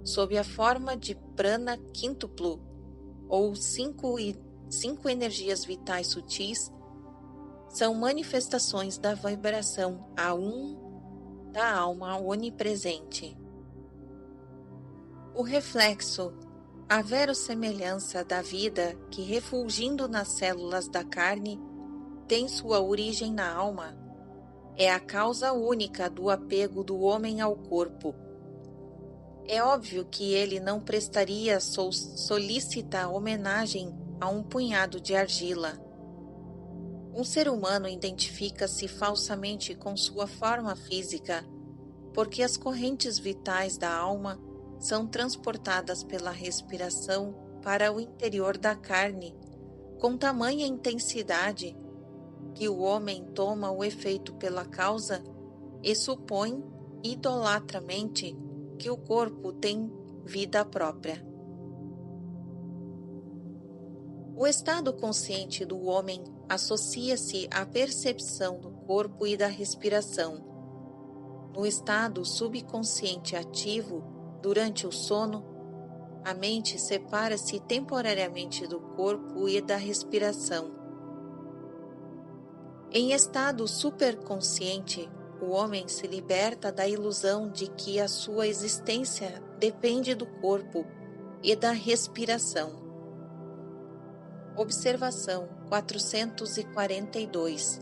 sob a forma de prana quíntuplo ou cinco energias vitais sutis, são manifestações da vibração A1 da alma onipresente. O reflexo, a verossemelhança da vida que, refulgindo nas células da carne, tem sua origem na alma, é a causa única do apego do homem ao corpo. É óbvio que ele não prestaria solícita homenagem a um punhado de argila. Um ser humano identifica-se falsamente com sua forma física, porque as correntes vitais da alma são transportadas pela respiração para o interior da carne, com tamanha intensidade que o homem toma o efeito pela causa e supõe idolatramente que o corpo tem vida própria. O estado consciente do homem associa-se à percepção do corpo e da respiração. No estado subconsciente ativo, durante o sono, a mente separa-se temporariamente do corpo e da respiração. Em estado superconsciente, o homem se liberta da ilusão de que a sua existência depende do corpo e da respiração. Observação 442.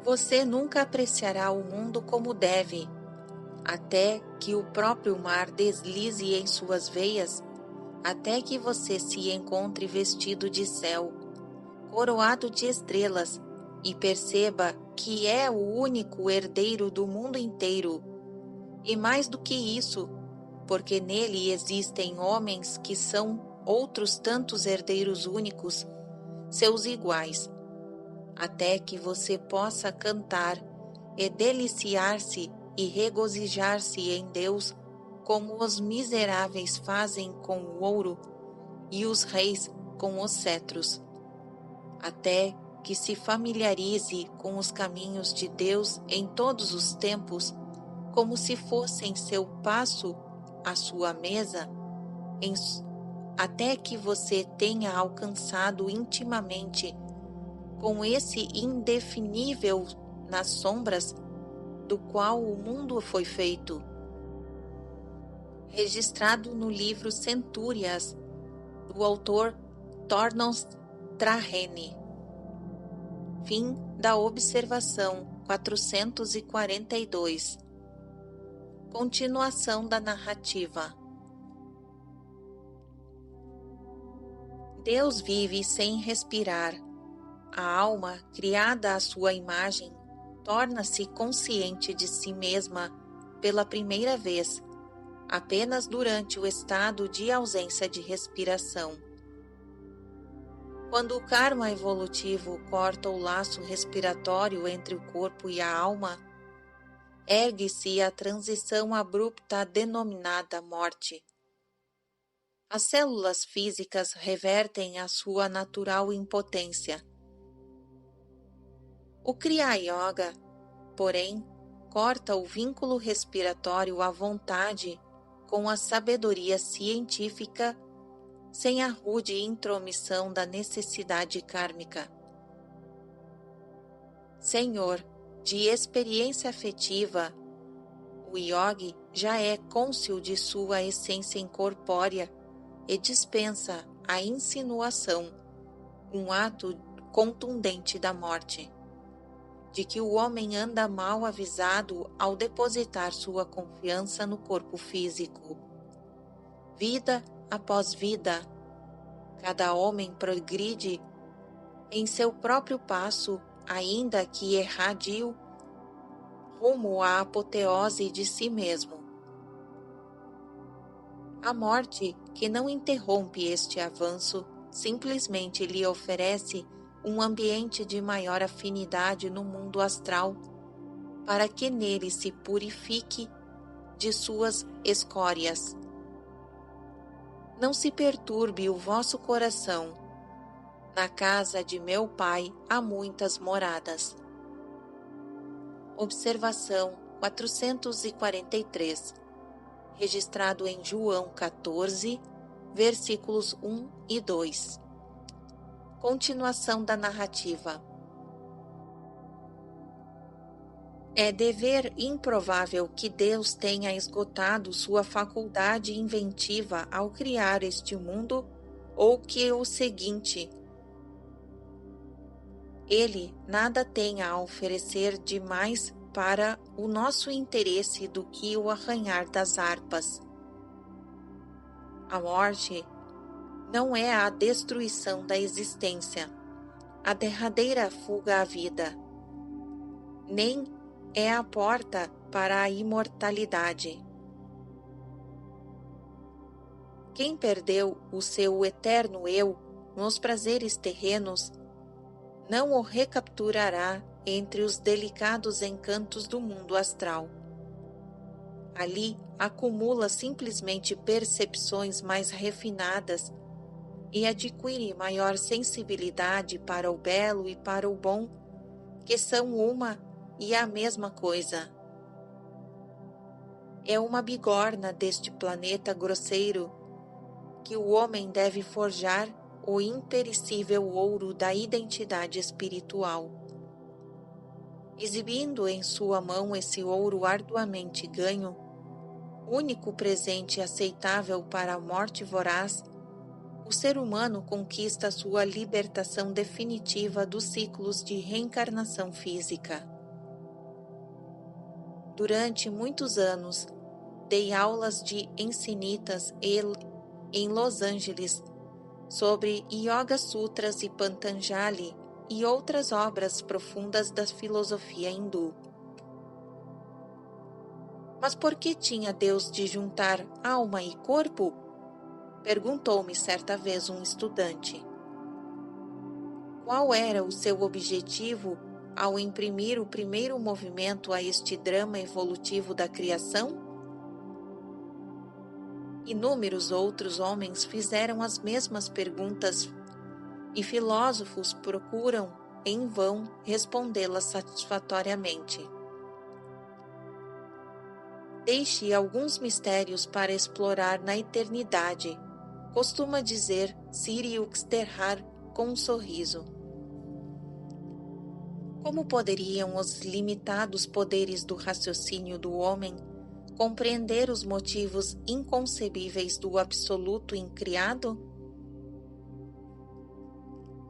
Você nunca apreciará o mundo como deve, até que o próprio mar deslize em suas veias, até que você se encontre vestido de céu, coroado de estrelas, e perceba que é o único herdeiro do mundo inteiro. E mais do que isso, porque nele existem homens que são outros tantos herdeiros únicos, seus iguais, até que você possa cantar e deliciar-se e regozijar-se em Deus, como os miseráveis fazem com o ouro e os reis com os cetros, até que se familiarize com os caminhos de Deus em todos os tempos, como se fossem seu passo à sua mesa, até que você tenha alcançado intimamente com esse indefinível nas sombras do qual o mundo foi feito. Registrado no livro Centúrias, do autor Tornos Traherne. Fim da observação 442. Continuação da narrativa. Deus vive sem respirar. A alma, criada à sua imagem, torna-se consciente de si mesma pela primeira vez, apenas durante o estado de ausência de respiração. Quando o karma evolutivo corta o laço respiratório entre o corpo e a alma, ergue-se a transição abrupta denominada morte. As células físicas revertem a sua natural impotência. O Kriya Yoga, porém, corta o vínculo respiratório à vontade com a sabedoria científica sem a rude intromissão da necessidade kármica. Senhor, de experiência afetiva, o yogi já é cônscio de sua essência incorpórea e dispensa a insinuação, um ato contundente da morte. de que o homem anda mal avisado ao depositar sua confiança no corpo físico. Vida após vida, cada homem progride em seu próprio passo, ainda que erradio, rumo à apoteose de si mesmo. A morte, que não interrompe este avanço, simplesmente lhe oferece um ambiente de maior afinidade no mundo astral, para que nele se purifique de suas escórias. Não se perturbe o vosso coração. Na casa de meu Pai há muitas moradas. Observação 443, registrado em João 14, versículos 1 e 2. Continuação da narrativa. É dever improvável que Deus tenha esgotado sua faculdade inventiva ao criar este mundo, ou que o seguinte: Ele nada tenha a oferecer de mais para o nosso interesse do que o arranhar das harpas. A morte não é a destruição da existência, a derradeira fuga à vida, nem é a porta para a imortalidade. Quem perdeu o seu eterno eu nos prazeres terrenos, não o recapturará entre os delicados encantos do mundo astral. Ali acumula simplesmente percepções mais refinadas e adquire maior sensibilidade para o belo e para o bom, que são uma e a mesma coisa. É uma bigorna deste planeta grosseiro que o homem deve forjar o imperecível ouro da identidade espiritual. Exibindo em sua mão esse ouro arduamente ganho, único presente aceitável para a morte voraz, o ser humano conquista sua libertação definitiva dos ciclos de reencarnação física. Durante muitos anos, dei aulas de ensinitas em Los Angeles sobre Yoga Sutras e Patanjali e outras obras profundas da filosofia hindu. Mas por que tinha Deus de juntar alma e corpo? Perguntou-me certa vez um estudante. Qual era o seu objetivo ao imprimir o primeiro movimento a este drama evolutivo da criação? Inúmeros outros homens fizeram as mesmas perguntas e filósofos procuram, em vão, respondê-las satisfatoriamente. Deixe alguns mistérios para explorar na eternidade, costuma dizer Siri Uxterhar com um sorriso. Como poderiam os limitados poderes do raciocínio do homem compreender os motivos inconcebíveis do absoluto incriado?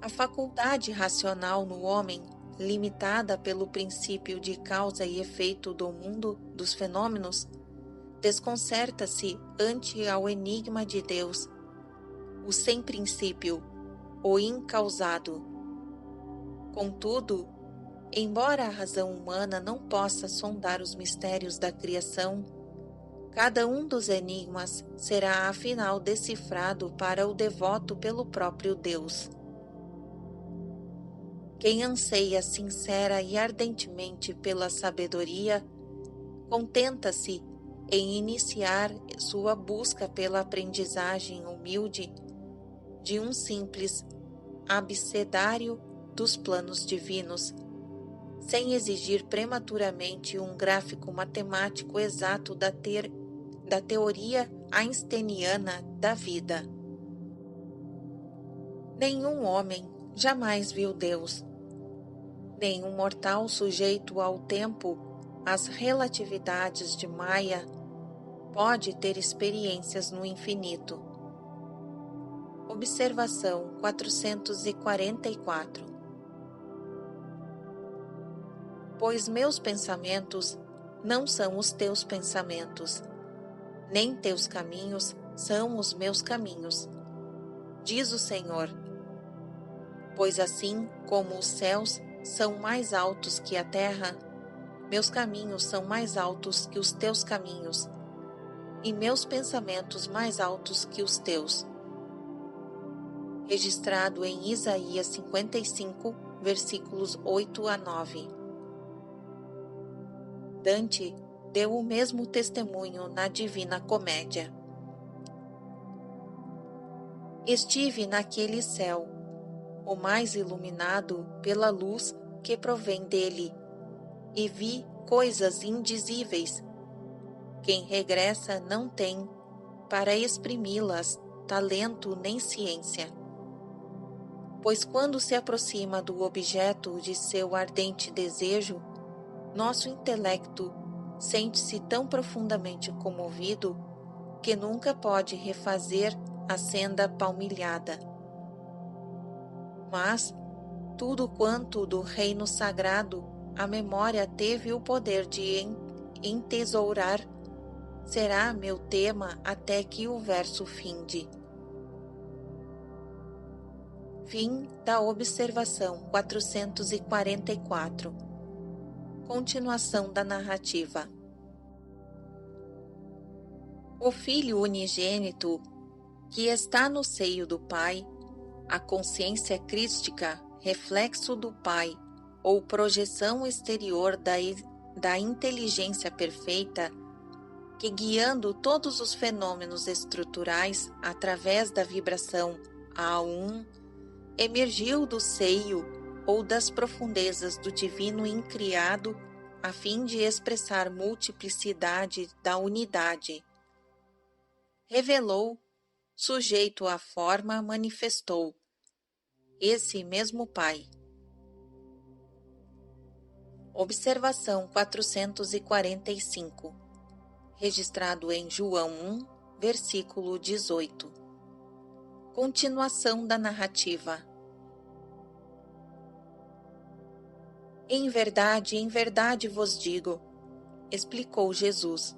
A faculdade racional no homem, limitada pelo princípio de causa e efeito do mundo dos fenômenos, desconcerta-se ante ao enigma de Deus, o sem princípio, o incausado. Contudo, embora a razão humana não possa sondar os mistérios da criação, cada um dos enigmas será afinal decifrado para o devoto pelo próprio Deus. Quem anseia sincera e ardentemente pela sabedoria, contenta-se em iniciar sua busca pela aprendizagem humilde de um simples abecedário dos planos divinos, sem exigir prematuramente um gráfico matemático exato da teoria einsteiniana da vida. Nenhum homem jamais viu Deus. Nenhum mortal sujeito ao tempo, às relatividades de Maia, pode ter experiências no infinito. Observação 444. Pois meus pensamentos não são os teus pensamentos, nem teus caminhos são os meus caminhos, diz o Senhor. Pois assim como os céus são mais altos que a terra, meus caminhos são mais altos que os teus caminhos, e meus pensamentos mais altos que os teus. Registrado em Isaías 55, versículos 8 a 9. Dante deu o mesmo testemunho na Divina Comédia. Estive naquele céu, o mais iluminado pela luz que provém dele, e vi coisas indizíveis. Quem regressa não tem, para exprimi-las, talento nem ciência. Pois quando se aproxima do objeto de seu ardente desejo, nosso intelecto sente-se tão profundamente comovido que nunca pode refazer a senda palmilhada. Mas tudo quanto do reino sagrado a memória teve o poder de entesourar será meu tema até que o verso finde. Fim da observação 444. Continuação da narrativa. O Filho unigênito, que está no seio do Pai, a consciência crística, reflexo do Pai, ou projeção exterior da inteligência perfeita, que guiando todos os fenômenos estruturais através da vibração A1, emergiu do seio ou das profundezas do divino incriado a fim de expressar multiplicidade da unidade. Revelou, sujeito à forma, manifestou. Esse mesmo Pai. Observação 445. Registrado em João 1, versículo 18. Continuação da narrativa. Em verdade vos digo, explicou Jesus.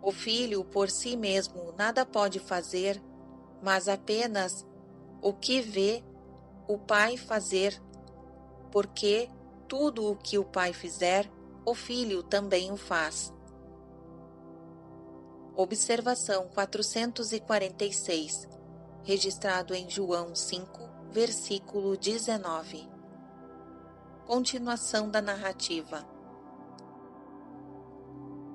O Filho por si mesmo nada pode fazer, mas apenas o que vê o Pai fazer, porque tudo o que o Pai fizer, o Filho também o faz. Observação 446, registrado em João 5, versículo 19. Continuação da narrativa.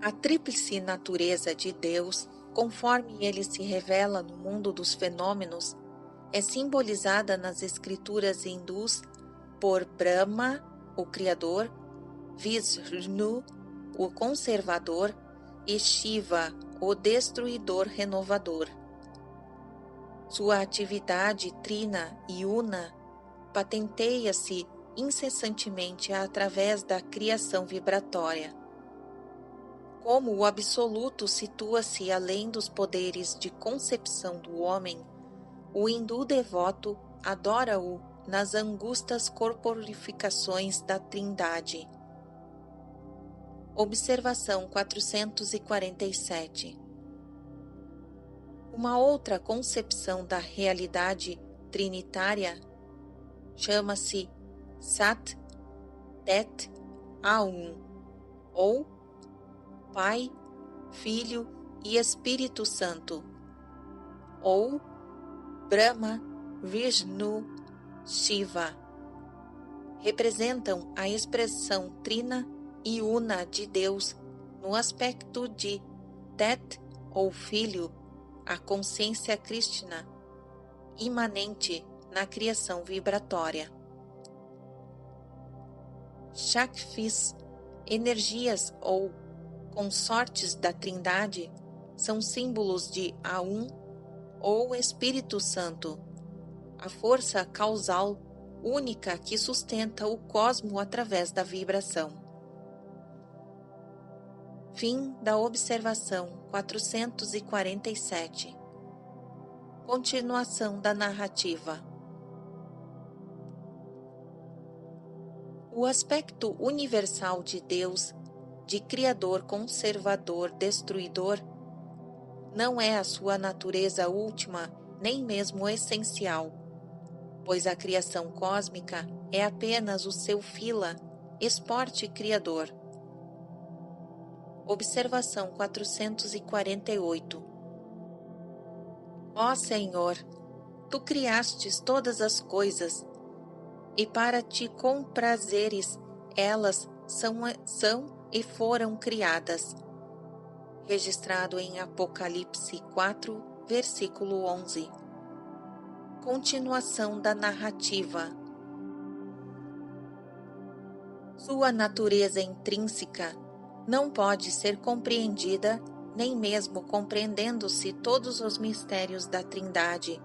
A tríplice natureza de Deus, conforme ele se revela no mundo dos fenômenos, é simbolizada nas escrituras hindus por Brahma, o Criador, Vishnu, o Conservador, e Shiva, o Destruidor Renovador. Sua atividade trina e una patenteia-se incessantemente através da criação vibratória. Como o absoluto situa-se além dos poderes de concepção do homem, o hindu devoto adora-o nas angustas corporificações da Trindade. Observação 447. Uma outra concepção da realidade trinitária chama-se Sat Tet A1, ou Pai, Filho e Espírito Santo, ou Brahma, Vishnu, Shiva. Representam a expressão trina e una de Deus no aspecto de Tet, ou Filho, a consciência crística, imanente na criação vibratória. Shaktis, energias ou consortes da Trindade, são símbolos de A1 ou Espírito Santo, a força causal única que sustenta o cosmo através da vibração. Fim da observação 447. Continuação da narrativa. O aspecto universal de Deus, de Criador conservador destruidor, não é a sua natureza última, nem mesmo essencial, pois a criação cósmica é apenas o seu fila, esporte criador. Observação 448. Ó Senhor, Tu criastes todas as coisas, e para Te comprazeres, elas são e foram criadas. Registrado em Apocalipse 4, versículo 11. Continuação da narrativa. Sua natureza intrínseca não pode ser compreendida, nem mesmo compreendendo-se todos os mistérios da Trindade,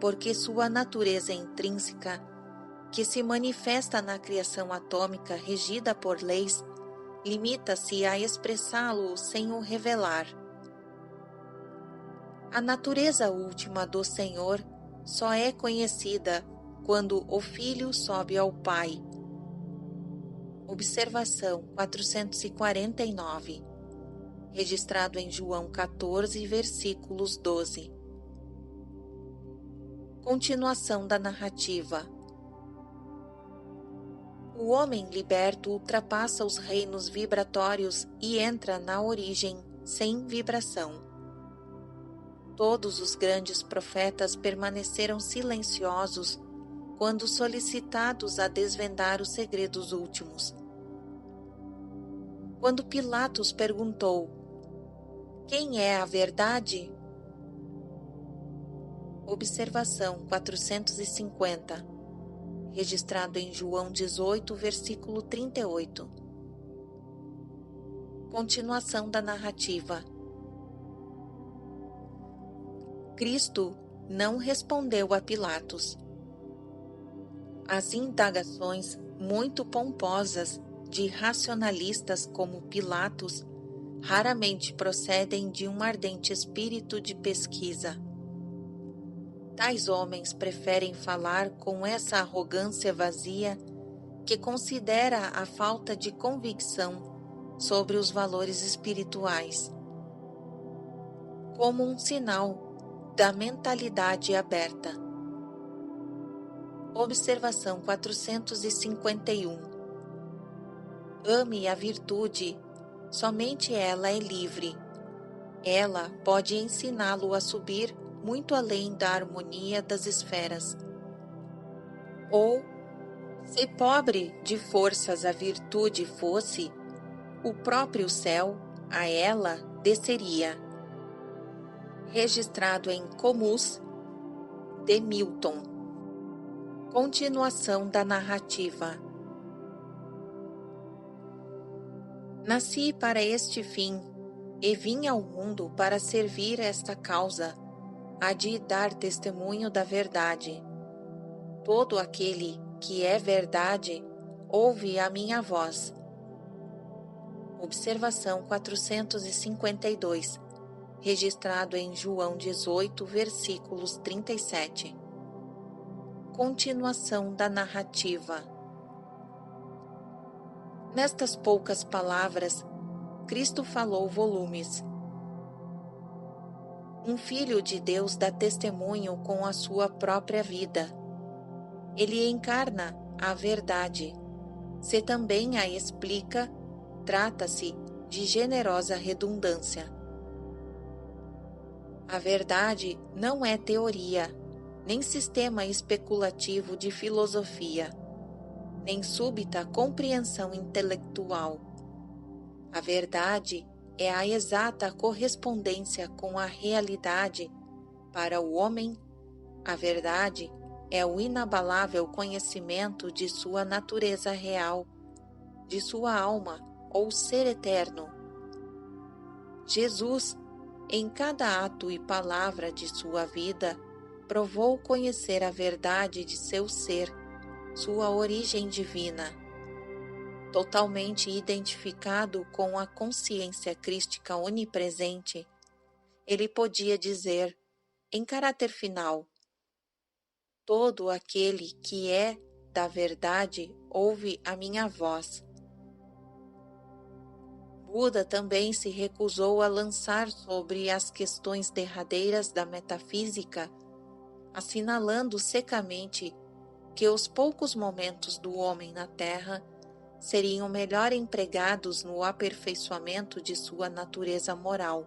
porque sua natureza intrínseca, que se manifesta na criação atômica regida por leis, limita-se a expressá-lo sem o revelar. A natureza última do Senhor só é conhecida quando o Filho sobe ao Pai. Observação 449, registrado em João 14, versículos 12. Continuação da narrativa. O homem liberto ultrapassa os reinos vibratórios e entra na origem sem vibração. Todos os grandes profetas permaneceram silenciosos quando solicitados a desvendar os segredos últimos. Quando Pilatos perguntou: quem é a verdade? Observação 450, registrado em João 18, versículo 38. Continuação da narrativa. Cristo não respondeu a Pilatos. As indagações muito pomposas de racionalistas como Pilatos raramente procedem de um ardente espírito de pesquisa. Tais homens preferem falar com essa arrogância vazia que considera a falta de convicção sobre os valores espirituais como um sinal da mentalidade aberta. Observação 451. Ame a virtude, somente ela é livre. Ela pode ensiná-lo a subir muito além da harmonia das esferas. Ou, se pobre de forças a virtude fosse, o próprio céu a ela desceria. Registrado em Comus, de Milton. Continuação da narrativa. Nasci para este fim, e vim ao mundo para servir esta causa, a de dar testemunho da verdade. Todo aquele que é verdade, ouve a minha voz. Observação 452, registrado em João 18, versículos 37. Continuação da narrativa. Nestas poucas palavras, Cristo falou volumes. Um filho de Deus dá testemunho com a sua própria vida. Ele encarna a verdade. Se também a explica, trata-se de generosa redundância. A verdade não é teoria, nem sistema especulativo de filosofia, nem súbita compreensão intelectual. A verdade é a exata correspondência com a realidade. Para o homem, a verdade é o inabalável conhecimento de sua natureza real, de sua alma ou ser eterno. Jesus, em cada ato e palavra de sua vida, provou conhecer a verdade de seu ser, sua origem divina. Totalmente identificado com a consciência crística onipresente, ele podia dizer, em caráter final: todo aquele que é da verdade ouve a minha voz. Buda também se recusou a lançar sobre as questões derradeiras da metafísica, assinalando secamente que os poucos momentos do homem na Terra seriam melhor empregados no aperfeiçoamento de sua natureza moral.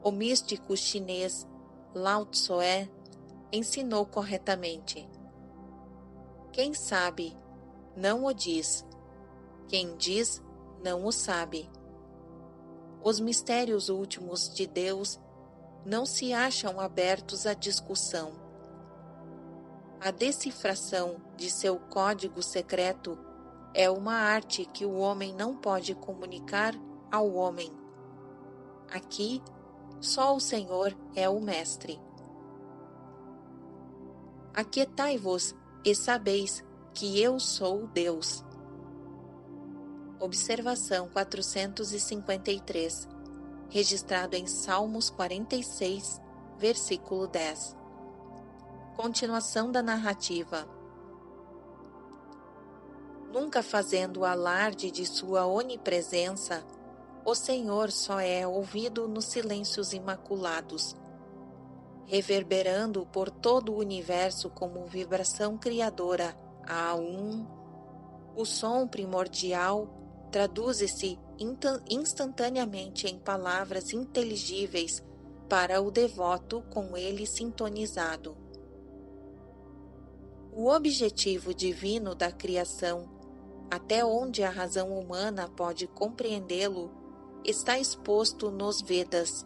O místico chinês Lao Tse ensinou corretamente: quem sabe, não o diz. Quem diz, não o sabe. Os mistérios últimos de Deus não se acham abertos à discussão. A decifração de seu código secreto é uma arte que o homem não pode comunicar ao homem. Aqui, só o Senhor é o mestre. Aquietai-vos e sabeis que eu sou Deus. Observação 453, registrado em Salmos 46, versículo 10. Continuação da narrativa. Nunca fazendo alarde de sua onipresença, o Senhor só é ouvido nos silêncios imaculados, reverberando por todo o universo como vibração criadora a o som primordial traduz-se instantaneamente em palavras inteligíveis para o devoto com ele sintonizado. O objetivo divino da criação, até onde a razão humana pode compreendê-lo, está exposto nos Vedas.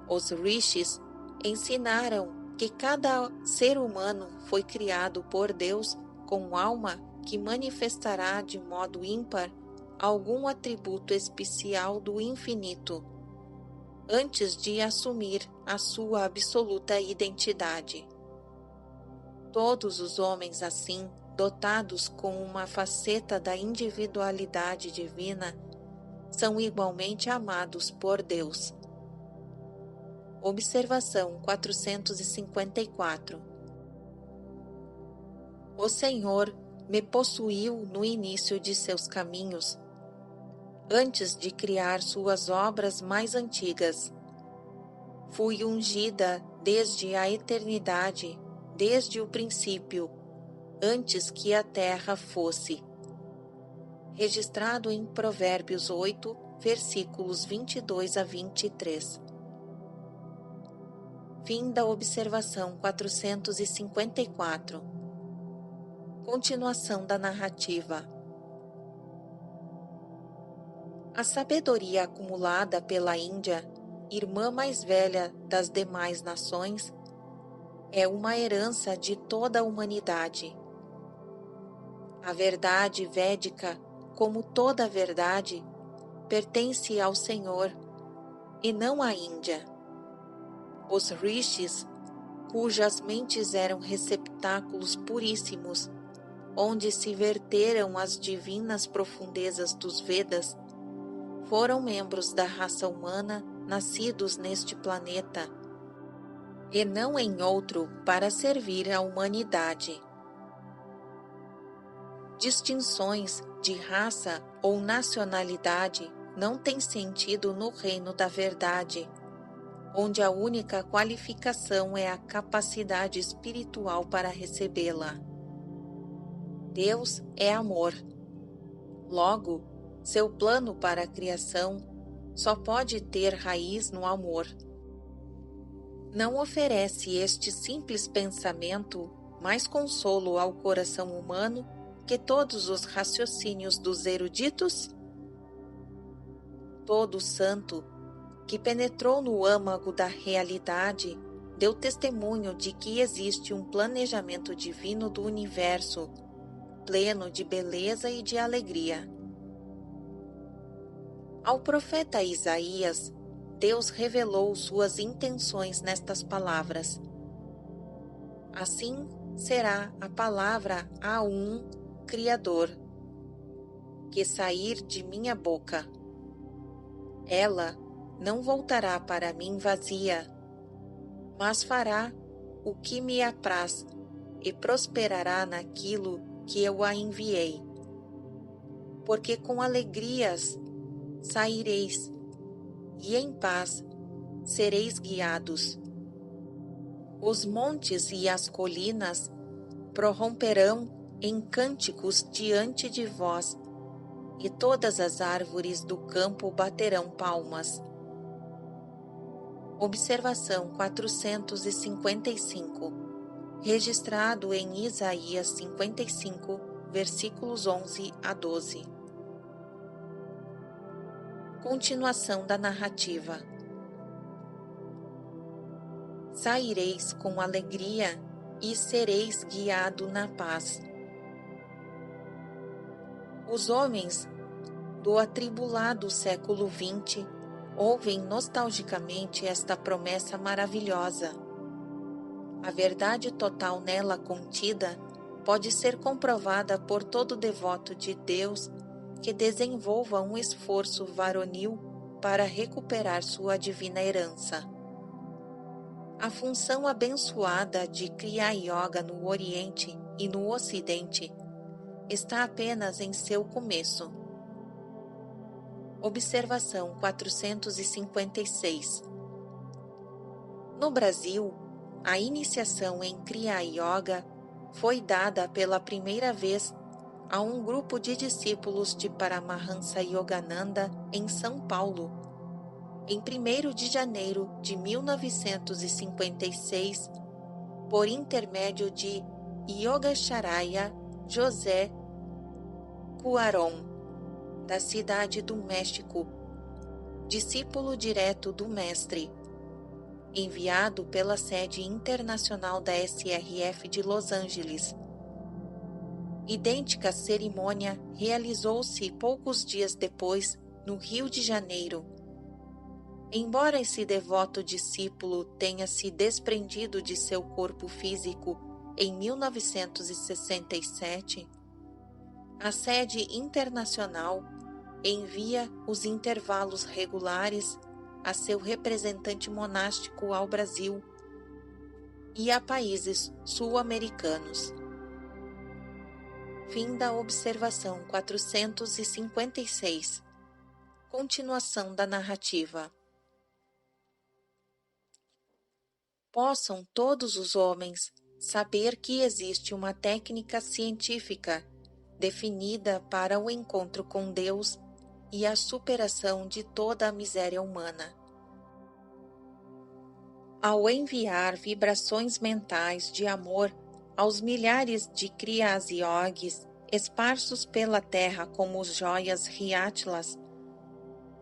Os Rishis ensinaram que cada ser humano foi criado por Deus com alma que manifestará de modo ímpar algum atributo especial do infinito, antes de assumir a sua absoluta identidade. Todos os homens assim, dotados com uma faceta da individualidade divina, são igualmente amados por Deus. Observação 454. O Senhor me possuiu no início de seus caminhos, antes de criar suas obras mais antigas. Fui ungida desde a eternidade, desde o princípio, antes que a terra fosse. Registrado em Provérbios 8, versículos 22 a 23. Fim da observação 454. Continuação da narrativa. A sabedoria acumulada pela Índia, irmã mais velha das demais nações, é uma herança de toda a humanidade. A verdade védica, como toda a verdade, pertence ao Senhor e não à Índia. Os rishis, cujas mentes eram receptáculos puríssimos, onde se verteram as divinas profundezas dos Vedas, foram membros da raça humana nascidos neste planeta, e não em outro para servir à humanidade. Distinções de raça ou nacionalidade não têm sentido no reino da verdade, onde a única qualificação é a capacidade espiritual para recebê-la. Deus é amor. Logo, seu plano para a criação só pode ter raiz no amor. Não oferece este simples pensamento mais consolo ao coração humano que todos os raciocínios dos eruditos? Todo santo que penetrou no âmago da realidade deu testemunho de que existe um planejamento divino do universo, pleno de beleza e de alegria. Ao profeta Isaías, Deus revelou suas intenções nestas palavras. Assim será a palavra a Criador, que sair de minha boca. Ela não voltará para mim vazia, mas fará o que me apraz e prosperará naquilo que eu a enviei. Porque com alegrias saireis, e em paz sereis guiados. Os montes e as colinas prorromperão em cânticos diante de vós, e todas as árvores do campo baterão palmas. Observação 455, registrado em Isaías 55, versículos 11 a 12. Continuação da narrativa. Saireis com alegria e sereis guiado na paz. Os homens do atribulado século XX ouvem nostalgicamente esta promessa maravilhosa. A verdade total nela contida pode ser comprovada por todo devoto de Deus que desenvolva um esforço varonil para recuperar sua divina herança. A função abençoada de Kriya Yoga no Oriente e no Ocidente está apenas em seu começo. Observação 456. No Brasil, a iniciação em Kriya Yoga foi dada pela primeira vez a um grupo de discípulos de Paramahansa Yogananda em São Paulo, em 1º de janeiro de 1956, por intermédio de Yogacharya José Cuaron, da cidade do México, discípulo direto do mestre, enviado pela sede internacional da SRF de Los Angeles. Idêntica cerimônia realizou-se poucos dias depois no Rio de Janeiro. Embora esse devoto discípulo tenha se desprendido de seu corpo físico em 1967, a sede internacional envia os intervalos regulares a seu representante monástico ao Brasil e a países sul-americanos. Fim da observação 456. Continuação da narrativa. Possam todos os homens saber que existe uma técnica científica definida para o encontro com Deus e a superação de toda a miséria humana. Ao enviar vibrações mentais de amor aos milhares de Kriyas Yogis esparsos pela terra como joias Riatlas,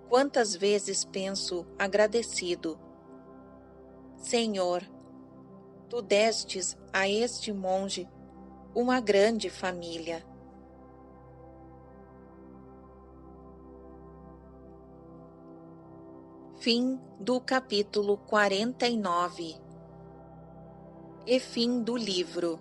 quantas vezes penso agradecido: Senhor, tu destes a este monge uma grande família. Fim do capítulo 49 e fim do livro.